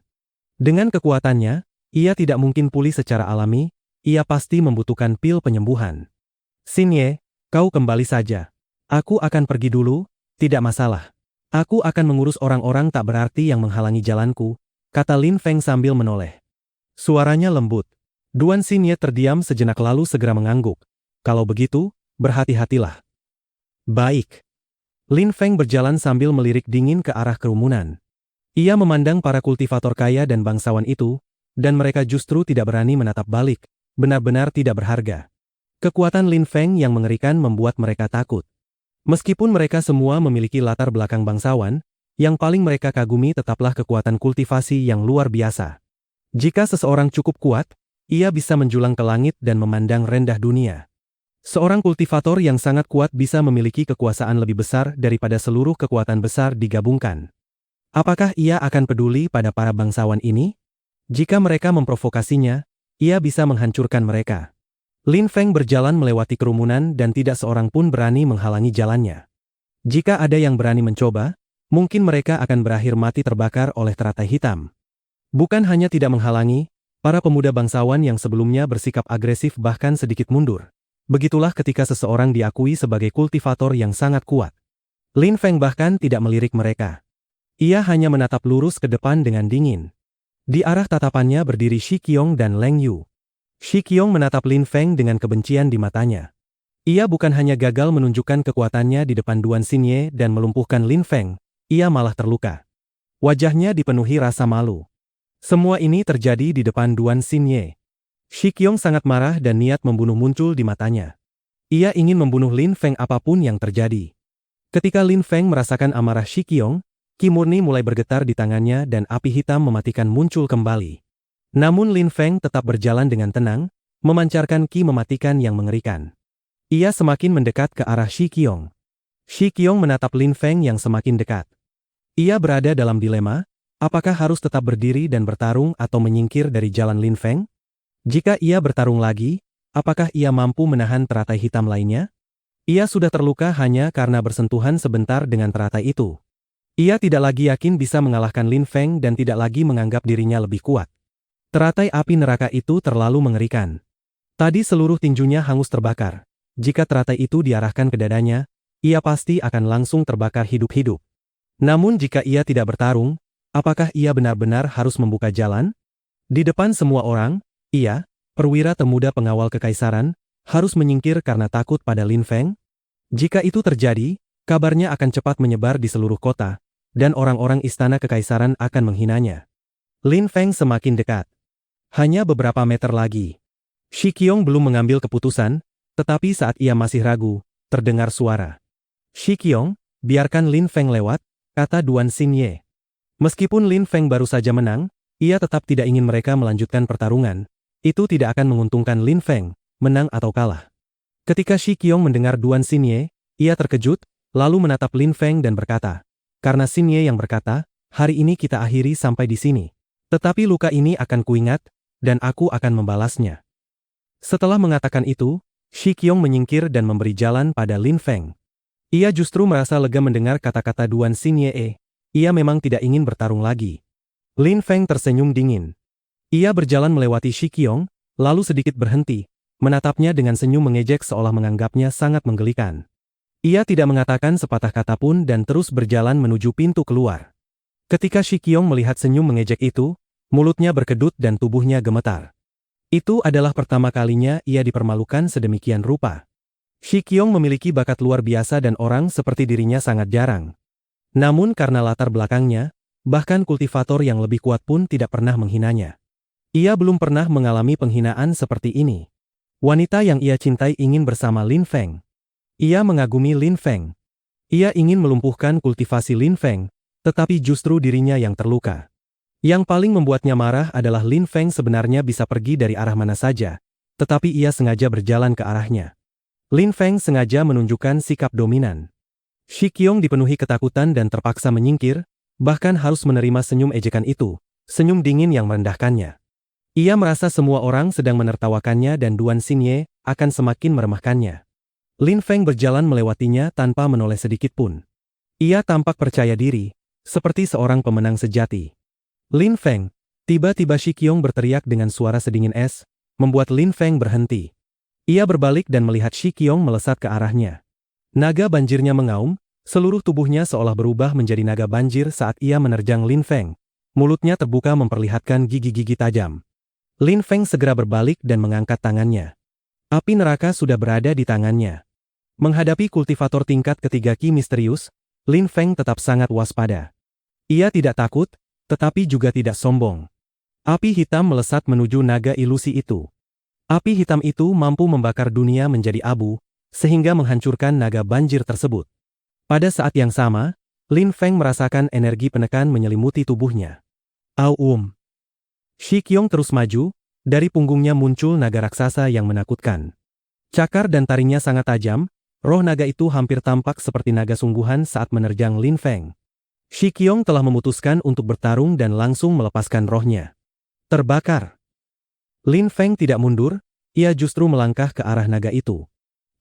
Dengan kekuatannya, ia tidak mungkin pulih secara alami, ia pasti membutuhkan pil penyembuhan. Xin Ye, kau kembali saja. Aku akan pergi dulu, tidak masalah. Aku akan mengurus orang-orang tak berarti yang menghalangi jalanku, kata Lin Feng sambil menoleh. Suaranya lembut. Duan Xin Ye terdiam sejenak lalu segera mengangguk. Kalau begitu, berhati-hatilah. Baik. Lin Feng berjalan sambil melirik dingin ke arah kerumunan. Ia memandang para kultivator kaya dan bangsawan itu, dan mereka justru tidak berani menatap balik, benar-benar tidak berharga. Kekuatan Lin Feng yang mengerikan membuat mereka takut. Meskipun mereka semua memiliki latar belakang bangsawan, yang paling mereka kagumi tetaplah kekuatan kultivasi yang luar biasa. Jika seseorang cukup kuat, ia bisa menjulang ke langit dan memandang rendah dunia. Seorang kultivator yang sangat kuat bisa memiliki kekuasaan lebih besar daripada seluruh kekuatan besar digabungkan. Apakah ia akan peduli pada para bangsawan ini? Jika mereka memprovokasinya, ia bisa menghancurkan mereka. Lin Feng berjalan melewati kerumunan dan tidak seorang pun berani menghalangi jalannya. Jika ada yang berani mencoba, mungkin mereka akan berakhir mati terbakar oleh teratai hitam. Bukan hanya tidak menghalangi, para pemuda bangsawan yang sebelumnya bersikap agresif bahkan sedikit mundur. Begitulah ketika seseorang diakui sebagai kultivator yang sangat kuat. Lin Feng bahkan tidak melirik mereka. Ia hanya menatap lurus ke depan dengan dingin. Di arah tatapannya berdiri Shi Qiong dan Leng Yu. Shi Qiong menatap Lin Feng dengan kebencian di matanya. Ia bukan hanya gagal menunjukkan kekuatannya di depan Duan Xin Ye dan melumpuhkan Lin Feng, ia malah terluka. Wajahnya dipenuhi rasa malu. Semua ini terjadi di depan Duan Xin Ye. Shi Qiong sangat marah dan niat membunuh muncul di matanya. Ia ingin membunuh Lin Feng apapun yang terjadi. Ketika Lin Feng merasakan amarah Shi Qiong, ki murni mulai bergetar di tangannya dan api hitam mematikan muncul kembali. Namun Lin Feng tetap berjalan dengan tenang, memancarkan ki mematikan yang mengerikan. Ia semakin mendekat ke arah Shi Qiong. Shi Qiong menatap Lin Feng yang semakin dekat. Ia berada dalam dilema, apakah harus tetap berdiri dan bertarung atau menyingkir dari jalan Lin Feng? Jika ia bertarung lagi, apakah ia mampu menahan teratai hitam lainnya? Ia sudah terluka hanya karena bersentuhan sebentar dengan teratai itu. Ia tidak lagi yakin bisa mengalahkan Lin Feng dan tidak lagi menganggap dirinya lebih kuat. Teratai api neraka itu terlalu mengerikan. Tadi seluruh tinjunya hangus terbakar. Jika teratai itu diarahkan ke dadanya, ia pasti akan langsung terbakar hidup-hidup. Namun jika ia tidak bertarung, apakah ia benar-benar harus membuka jalan? Di depan semua orang, ia, perwira termuda pengawal kekaisaran, harus menyingkir karena takut pada Lin Feng? Jika itu terjadi, kabarnya akan cepat menyebar di seluruh kota, dan orang-orang istana kekaisaran akan menghinanya. Lin Feng semakin dekat. Hanya beberapa meter lagi. Shi Qiong belum mengambil keputusan, tetapi saat ia masih ragu, terdengar suara. Shi Qiong, biarkan Lin Feng lewat, kata Duan Xin Ye. Meskipun Lin Feng baru saja menang, ia tetap tidak ingin mereka melanjutkan pertarungan. Itu tidak akan menguntungkan Lin Feng, menang atau kalah. Ketika Shi Qiong mendengar Duan Xin Ye, ia terkejut, lalu menatap Lin Feng dan berkata, karena Xin Ye yang berkata, hari ini kita akhiri sampai di sini. Tetapi luka ini akan kuingat, dan aku akan membalasnya. Setelah mengatakan itu, Shi Qiong menyingkir dan memberi jalan pada Lin Feng. Ia justru merasa lega mendengar kata-kata Duan Xin Ye. Ia memang tidak ingin bertarung lagi. Lin Feng tersenyum dingin. Ia berjalan melewati Shi Qiong, lalu sedikit berhenti, menatapnya dengan senyum mengejek seolah menganggapnya sangat menggelikan. Ia tidak mengatakan sepatah kata pun dan terus berjalan menuju pintu keluar. Ketika Shi Qiong melihat senyum mengejek itu, mulutnya berkedut dan tubuhnya gemetar. Itu adalah pertama kalinya ia dipermalukan sedemikian rupa. Shi Qiong memiliki bakat luar biasa dan orang seperti dirinya sangat jarang. Namun karena latar belakangnya, bahkan kultivator yang lebih kuat pun tidak pernah menghinanya. Ia belum pernah mengalami penghinaan seperti ini. Wanita yang ia cintai ingin bersama Lin Feng. Ia mengagumi Lin Feng. Ia ingin melumpuhkan kultivasi Lin Feng, tetapi justru dirinya yang terluka. Yang paling membuatnya marah adalah Lin Feng sebenarnya bisa pergi dari arah mana saja, tetapi ia sengaja berjalan ke arahnya. Lin Feng sengaja menunjukkan sikap dominan. Shi Qiong dipenuhi ketakutan dan terpaksa menyingkir, bahkan harus menerima senyum ejekan itu, senyum dingin yang merendahkannya. Ia merasa semua orang sedang menertawakannya dan Duan Xinye akan semakin meremehkannya. Lin Feng berjalan melewatinya tanpa menoleh sedikit pun. Ia tampak percaya diri, seperti seorang pemenang sejati. Lin Feng, tiba-tiba Shi Qiong berteriak dengan suara sedingin es, membuat Lin Feng berhenti. Ia berbalik dan melihat Shi Qiong melesat ke arahnya. Naga banjirnya mengaum, seluruh tubuhnya seolah berubah menjadi naga banjir saat ia menerjang Lin Feng. Mulutnya terbuka memperlihatkan gigi-gigi tajam. Lin Feng segera berbalik dan mengangkat tangannya. Api neraka sudah berada di tangannya. Menghadapi kultivator tingkat ketiga Qi misterius, Lin Feng tetap sangat waspada. Ia tidak takut, tetapi juga tidak sombong. Api hitam melesat menuju naga ilusi itu. Api hitam itu mampu membakar dunia menjadi abu, sehingga menghancurkan naga banjir tersebut. Pada saat yang sama, Lin Feng merasakan energi penekan menyelimuti tubuhnya. Aum. Shi Qiong terus maju, dari punggungnya muncul naga raksasa yang menakutkan. Cakar dan taringnya sangat tajam, roh naga itu hampir tampak seperti naga sungguhan saat menerjang Lin Feng. Shi Qiong telah memutuskan untuk bertarung dan langsung melepaskan rohnya. Terbakar. Lin Feng tidak mundur, ia justru melangkah ke arah naga itu.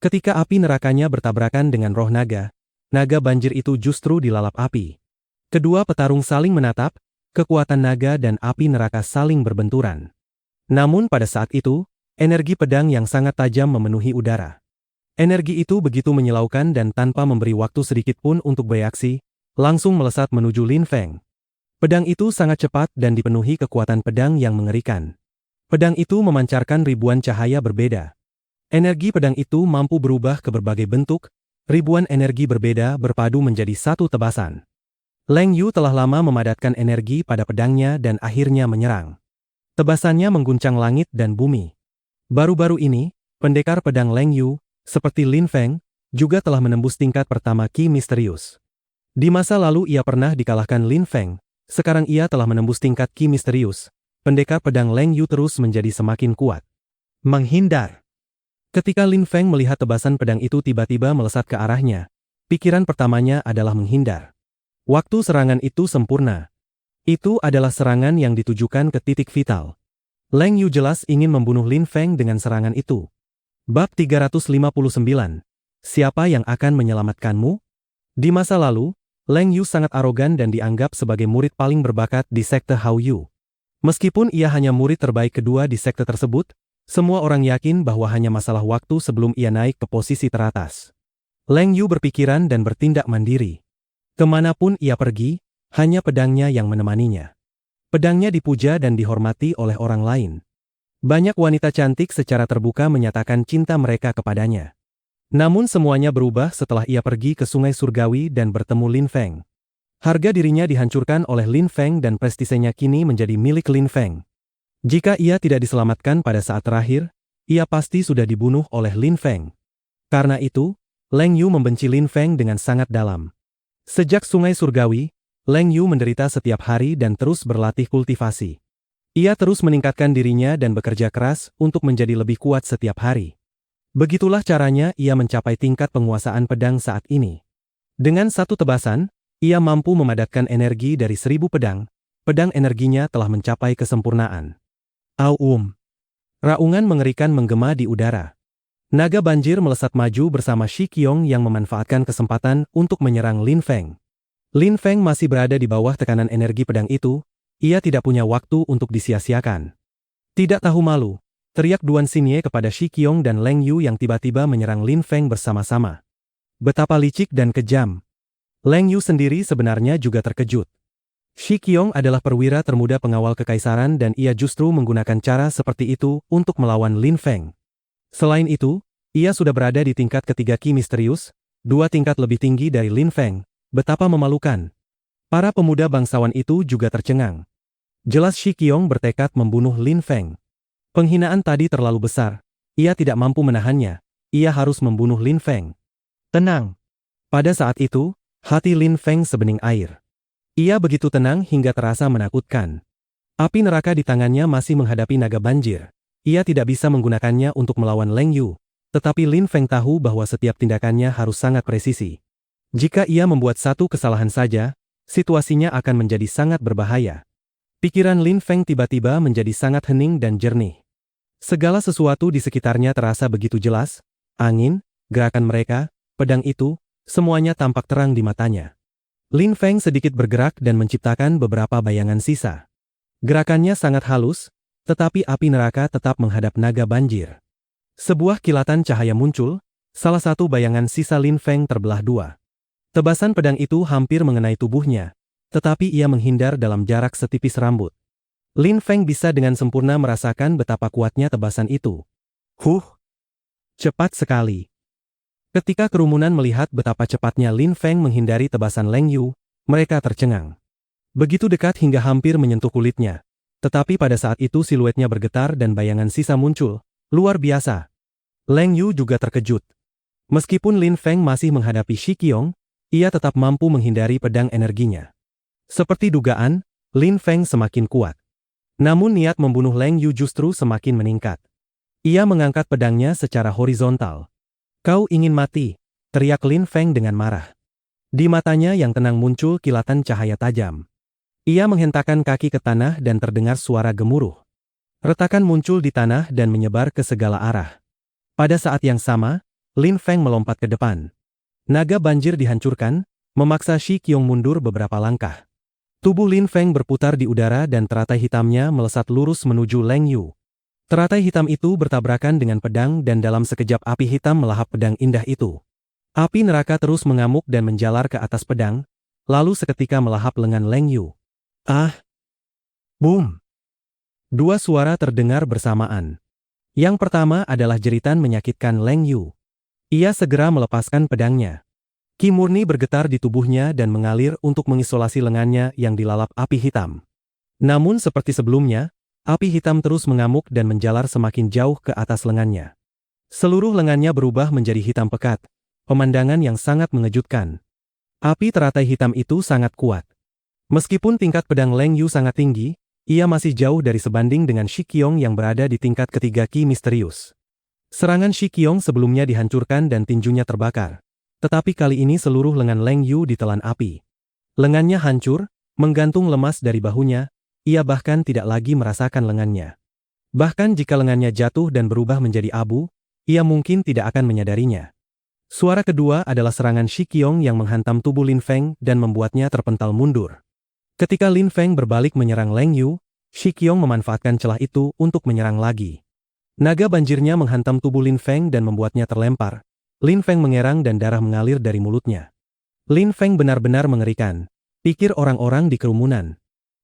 Ketika api nerakanya bertabrakan dengan roh naga, naga banjir itu justru dilalap api. Kedua petarung saling menatap, kekuatan naga dan api neraka saling berbenturan. Namun pada saat itu, energi pedang yang sangat tajam memenuhi udara. Energi itu begitu menyilaukan dan tanpa memberi waktu sedikit pun untuk bereaksi, langsung melesat menuju Lin Feng. Pedang itu sangat cepat dan dipenuhi kekuatan pedang yang mengerikan. Pedang itu memancarkan ribuan cahaya berbeda. Energi pedang itu mampu berubah ke berbagai bentuk, ribuan energi berbeda berpadu menjadi satu tebasan. Leng Yu telah lama memadatkan energi pada pedangnya dan akhirnya menyerang. Tebasannya mengguncang langit dan bumi. Baru-baru ini, pendekar pedang Leng Yu, seperti Lin Feng, juga telah menembus tingkat pertama Qi misterius. Di masa lalu ia pernah dikalahkan Lin Feng, sekarang ia telah menembus tingkat Qi misterius. Pendekar pedang Leng Yu terus menjadi semakin kuat. Menghindar. Ketika Lin Feng melihat tebasan pedang itu tiba-tiba melesat ke arahnya, pikiran pertamanya adalah menghindar. Waktu serangan itu sempurna. Itu adalah serangan yang ditujukan ke titik vital. Leng Yu jelas ingin membunuh Lin Feng dengan serangan itu. Bab 359. Siapa yang akan menyelamatkanmu? Di masa lalu, Leng Yu sangat arogan dan dianggap sebagai murid paling berbakat di sekte Hao Yu. Meskipun ia hanya murid terbaik kedua di sekte tersebut, semua orang yakin bahwa hanya masalah waktu sebelum ia naik ke posisi teratas. Leng Yu berpikiran dan bertindak mandiri. Kemanapun ia pergi, hanya pedangnya yang menemaninya. Pedangnya dipuja dan dihormati oleh orang lain. Banyak wanita cantik secara terbuka menyatakan cinta mereka kepadanya. Namun semuanya berubah setelah ia pergi ke Sungai Surgawi dan bertemu Lin Feng. Harga dirinya dihancurkan oleh Lin Feng dan prestisenya kini menjadi milik Lin Feng. Jika ia tidak diselamatkan pada saat terakhir, ia pasti sudah dibunuh oleh Lin Feng. Karena itu, Leng Yu membenci Lin Feng dengan sangat dalam. Sejak Sungai Surgawi, Leng Yu menderita setiap hari dan terus berlatih kultivasi. Ia terus meningkatkan dirinya dan bekerja keras untuk menjadi lebih kuat setiap hari. Begitulah caranya ia mencapai tingkat penguasaan pedang saat ini. Dengan satu tebasan, ia mampu memadatkan energi dari 1000 pedang. Pedang energinya telah mencapai kesempurnaan. Aum. Raungan mengerikan menggema di udara. Naga banjir melesat maju bersama Shi Qiong yang memanfaatkan kesempatan untuk menyerang Lin Feng. Lin Feng masih berada di bawah tekanan energi pedang itu, ia tidak punya waktu untuk disia-siakan. Tidak tahu malu, teriak Duan Xinye kepada Shi Qiong dan Leng Yu yang tiba-tiba menyerang Lin Feng bersama-sama. Betapa licik dan kejam. Leng Yu sendiri sebenarnya juga terkejut. Shi Qiong adalah perwira termuda pengawal kekaisaran dan ia justru menggunakan cara seperti itu untuk melawan Lin Feng. Selain itu, ia sudah berada di tingkat ketiga Qi misterius, 2 tingkat lebih tinggi dari Lin Feng. Betapa memalukan. Para pemuda bangsawan itu juga tercengang. Jelas Shi Qiong bertekad membunuh Lin Feng. Penghinaan tadi terlalu besar. Ia tidak mampu menahannya. Ia harus membunuh Lin Feng. Tenang. Pada saat itu, hati Lin Feng sebening air. Ia begitu tenang hingga terasa menakutkan. Api neraka di tangannya masih menghadapi naga banjir. Ia tidak bisa menggunakannya untuk melawan Leng Yu. Tetapi Lin Feng tahu bahwa setiap tindakannya harus sangat presisi. Jika ia membuat satu kesalahan saja, situasinya akan menjadi sangat berbahaya. Pikiran Lin Feng tiba-tiba menjadi sangat hening dan jernih. Segala sesuatu di sekitarnya terasa begitu jelas. Angin, gerakan mereka, pedang itu, semuanya tampak terang di matanya. Lin Feng sedikit bergerak dan menciptakan beberapa bayangan sisa. Gerakannya sangat halus, tetapi api neraka tetap menghadap naga banjir. Sebuah kilatan cahaya muncul, salah satu bayangan sisa Lin Feng terbelah dua. Tebasan pedang itu hampir mengenai tubuhnya, tetapi ia menghindar dalam jarak setipis rambut. Lin Feng bisa dengan sempurna merasakan betapa kuatnya tebasan itu. Cepat sekali. Ketika kerumunan melihat betapa cepatnya Lin Feng menghindari tebasan Leng Yu, mereka tercengang. Begitu dekat hingga hampir menyentuh kulitnya. Tetapi pada saat itu siluetnya bergetar dan bayangan sisa muncul. Luar biasa. Leng Yu juga terkejut. Meskipun Lin Feng masih menghadapi Shi Qiong, ia tetap mampu menghindari pedang energinya. Seperti dugaan, Lin Feng semakin kuat. Namun niat membunuh Leng Yu justru semakin meningkat. Ia mengangkat pedangnya secara horizontal. "Kau ingin mati?" teriak Lin Feng dengan marah. Di matanya yang tenang muncul kilatan cahaya tajam. Ia menghentakkan kaki ke tanah dan terdengar suara gemuruh. Retakan muncul di tanah dan menyebar ke segala arah. Pada saat yang sama, Lin Feng melompat ke depan. Naga banjir dihancurkan, memaksa Shi Qiong mundur beberapa langkah. Tubuh Lin Feng berputar di udara dan teratai hitamnya melesat lurus menuju Leng Yu. Teratai hitam itu bertabrakan dengan pedang dan dalam sekejap api hitam melahap pedang indah itu. Api neraka terus mengamuk dan menjalar ke atas pedang, lalu seketika melahap lengan Leng Yu. Boom! Dua suara terdengar bersamaan. Yang pertama adalah jeritan menyakitkan Leng Yu. Ia segera melepaskan pedangnya. Ki murni bergetar di tubuhnya dan mengalir untuk mengisolasi lengannya yang dilalap api hitam. Namun seperti sebelumnya, api hitam terus mengamuk dan menjalar semakin jauh ke atas lengannya. Seluruh lengannya berubah menjadi hitam pekat, pemandangan yang sangat mengejutkan. Api teratai hitam itu sangat kuat. Meskipun tingkat pedang Leng Yu sangat tinggi, ia masih jauh dari sebanding dengan Shi Qiong yang berada di tingkat ketiga Ki misterius. Serangan Shi Qiong sebelumnya dihancurkan dan tinjunya terbakar. Tetapi kali ini seluruh lengan Leng Yu ditelan api. Lengannya hancur, menggantung lemas dari bahunya, ia bahkan tidak lagi merasakan lengannya. Bahkan jika lengannya jatuh dan berubah menjadi abu, ia mungkin tidak akan menyadarinya. Suara kedua adalah serangan Shi Qiong yang menghantam tubuh Lin Feng dan membuatnya terpental mundur. Ketika Lin Feng berbalik menyerang Leng Yu, Shi Qiong memanfaatkan celah itu untuk menyerang lagi. Naga banjirnya menghantam tubuh Lin Feng dan membuatnya terlempar. Lin Feng mengerang dan darah mengalir dari mulutnya. Lin Feng benar-benar mengerikan, pikir orang-orang di kerumunan.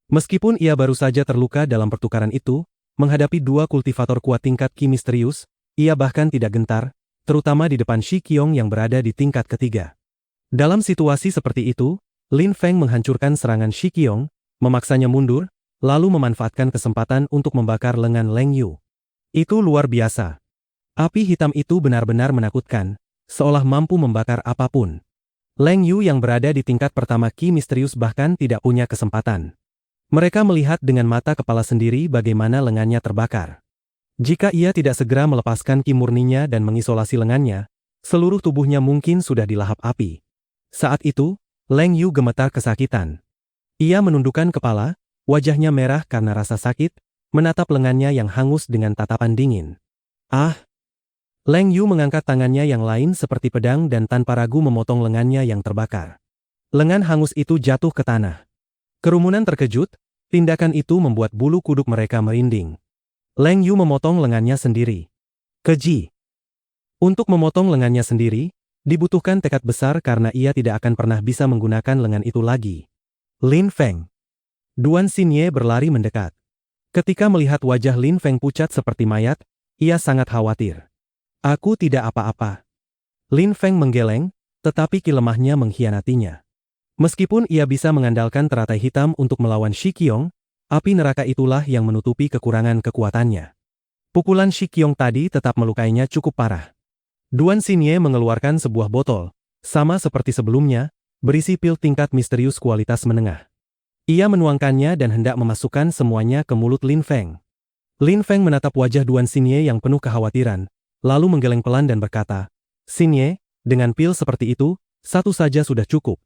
Meskipun ia baru saja terluka dalam pertukaran itu, menghadapi dua kultivator kuat tingkat Ki misterius, ia bahkan tidak gentar, terutama di depan Shi Qiong yang berada di tingkat ketiga. Dalam situasi seperti itu, Lin Feng menghancurkan serangan Shi Qiong, memaksanya mundur, lalu memanfaatkan kesempatan untuk membakar lengan Leng Yu. Itu luar biasa. Api hitam itu benar-benar menakutkan, seolah mampu membakar apapun. Leng Yu yang berada di tingkat pertama Ki misterius bahkan tidak punya kesempatan. Mereka melihat dengan mata kepala sendiri bagaimana lengannya terbakar. Jika ia tidak segera melepaskan ki murninya dan mengisolasi lengannya, seluruh tubuhnya mungkin sudah dilahap api. Saat itu, Leng Yu gemetar kesakitan. Ia menundukkan kepala, wajahnya merah karena rasa sakit, menatap lengannya yang hangus dengan tatapan dingin. Leng Yu mengangkat tangannya yang lain seperti pedang dan tanpa ragu memotong lengannya yang terbakar. Lengan hangus itu jatuh ke tanah. Kerumunan terkejut, tindakan itu membuat bulu kuduk mereka merinding. Leng Yu memotong lengannya sendiri. Keji. Untuk memotong lengannya sendiri, dibutuhkan tekad besar karena ia tidak akan pernah bisa menggunakan lengan itu lagi. Lin Feng. Duan Xinye berlari mendekat. Ketika melihat wajah Lin Feng pucat seperti mayat, ia sangat khawatir. Aku tidak apa-apa. Lin Feng menggeleng, tetapi ki lemahnya mengkhianatinya. Meskipun ia bisa mengandalkan teratai hitam untuk melawan Shi Qiong, Api neraka itulah yang menutupi kekurangan kekuatannya. Pukulan Shi Qiong tadi tetap melukainya cukup parah. Duan Xinye mengeluarkan sebuah botol, sama seperti sebelumnya, berisi pil tingkat misterius kualitas menengah. Ia menuangkannya dan hendak memasukkan semuanya ke mulut Lin Feng. Lin Feng menatap wajah Duan Xinye yang penuh kekhawatiran, lalu menggeleng pelan dan berkata, "Xinye, dengan pil seperti itu, satu saja sudah cukup."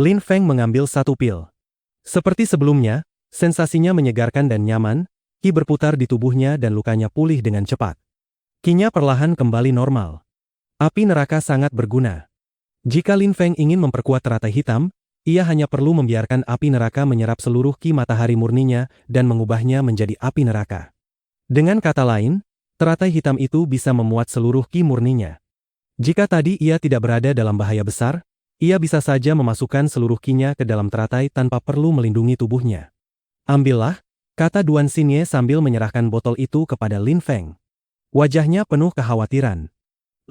Lin Feng mengambil satu pil. Seperti sebelumnya, sensasinya menyegarkan dan nyaman, Qi berputar di tubuhnya dan lukanya pulih dengan cepat. Qi-nya perlahan kembali normal. Api neraka sangat berguna. Jika Lin Feng ingin memperkuat teratai hitam, ia hanya perlu membiarkan api neraka menyerap seluruh Qi matahari murninya dan mengubahnya menjadi api neraka. Dengan kata lain, teratai hitam itu bisa memuat seluruh Qi murninya. Jika tadi ia tidak berada dalam bahaya besar, ia bisa saja memasukkan seluruh Qi-nya ke dalam teratai tanpa perlu melindungi tubuhnya. "Ambillah," kata Duan Xinye sambil menyerahkan botol itu kepada Lin Feng. Wajahnya penuh kekhawatiran.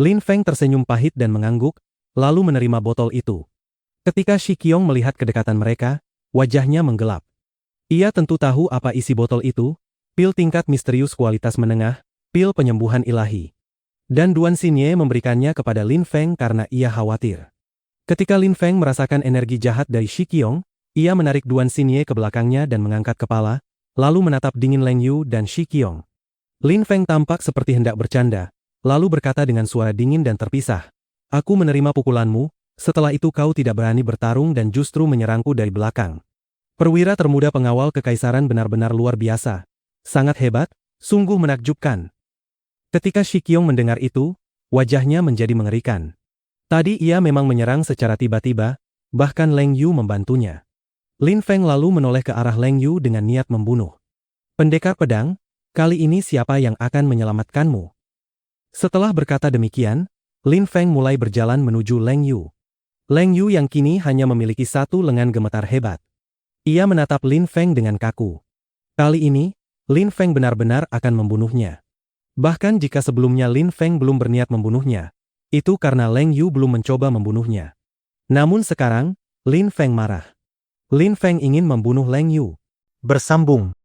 Lin Feng tersenyum pahit dan mengangguk, lalu menerima botol itu. Ketika Shi Qiong melihat kedekatan mereka, wajahnya menggelap. Ia tentu tahu apa isi botol itu, pil tingkat misterius kualitas menengah, pil penyembuhan ilahi. Dan Duan Xinye memberikannya kepada Lin Feng karena ia khawatir. Ketika Lin Feng merasakan energi jahat dari Shi Qiong, ia menarik Duan Xinye ke belakangnya dan mengangkat kepala, lalu menatap dingin Leng Yu dan Shi Qiong. Lin Feng tampak seperti hendak bercanda, lalu berkata dengan suara dingin dan terpisah, "Aku menerima pukulanmu, setelah itu kau tidak berani bertarung dan justru menyerangku dari belakang. Perwira termuda pengawal kekaisaran benar-benar luar biasa. Sangat hebat, sungguh menakjubkan." Ketika Shi Qiong mendengar itu, wajahnya menjadi mengerikan. Tadi ia memang menyerang secara tiba-tiba, bahkan Leng Yu membantunya. Lin Feng lalu menoleh ke arah Leng Yu dengan niat membunuh. "Pendekar pedang, kali ini siapa yang akan menyelamatkanmu?" Setelah berkata demikian, Lin Feng mulai berjalan menuju Leng Yu. Leng Yu yang kini hanya memiliki satu lengan gemetar hebat. Ia menatap Lin Feng dengan kaku. Kali ini, Lin Feng benar-benar akan membunuhnya. Bahkan jika sebelumnya Lin Feng belum berniat membunuhnya, itu karena Leng Yu belum mencoba membunuhnya. Namun sekarang, Lin Feng marah. Lin Feng ingin membunuh Leng Yu. Bersambung.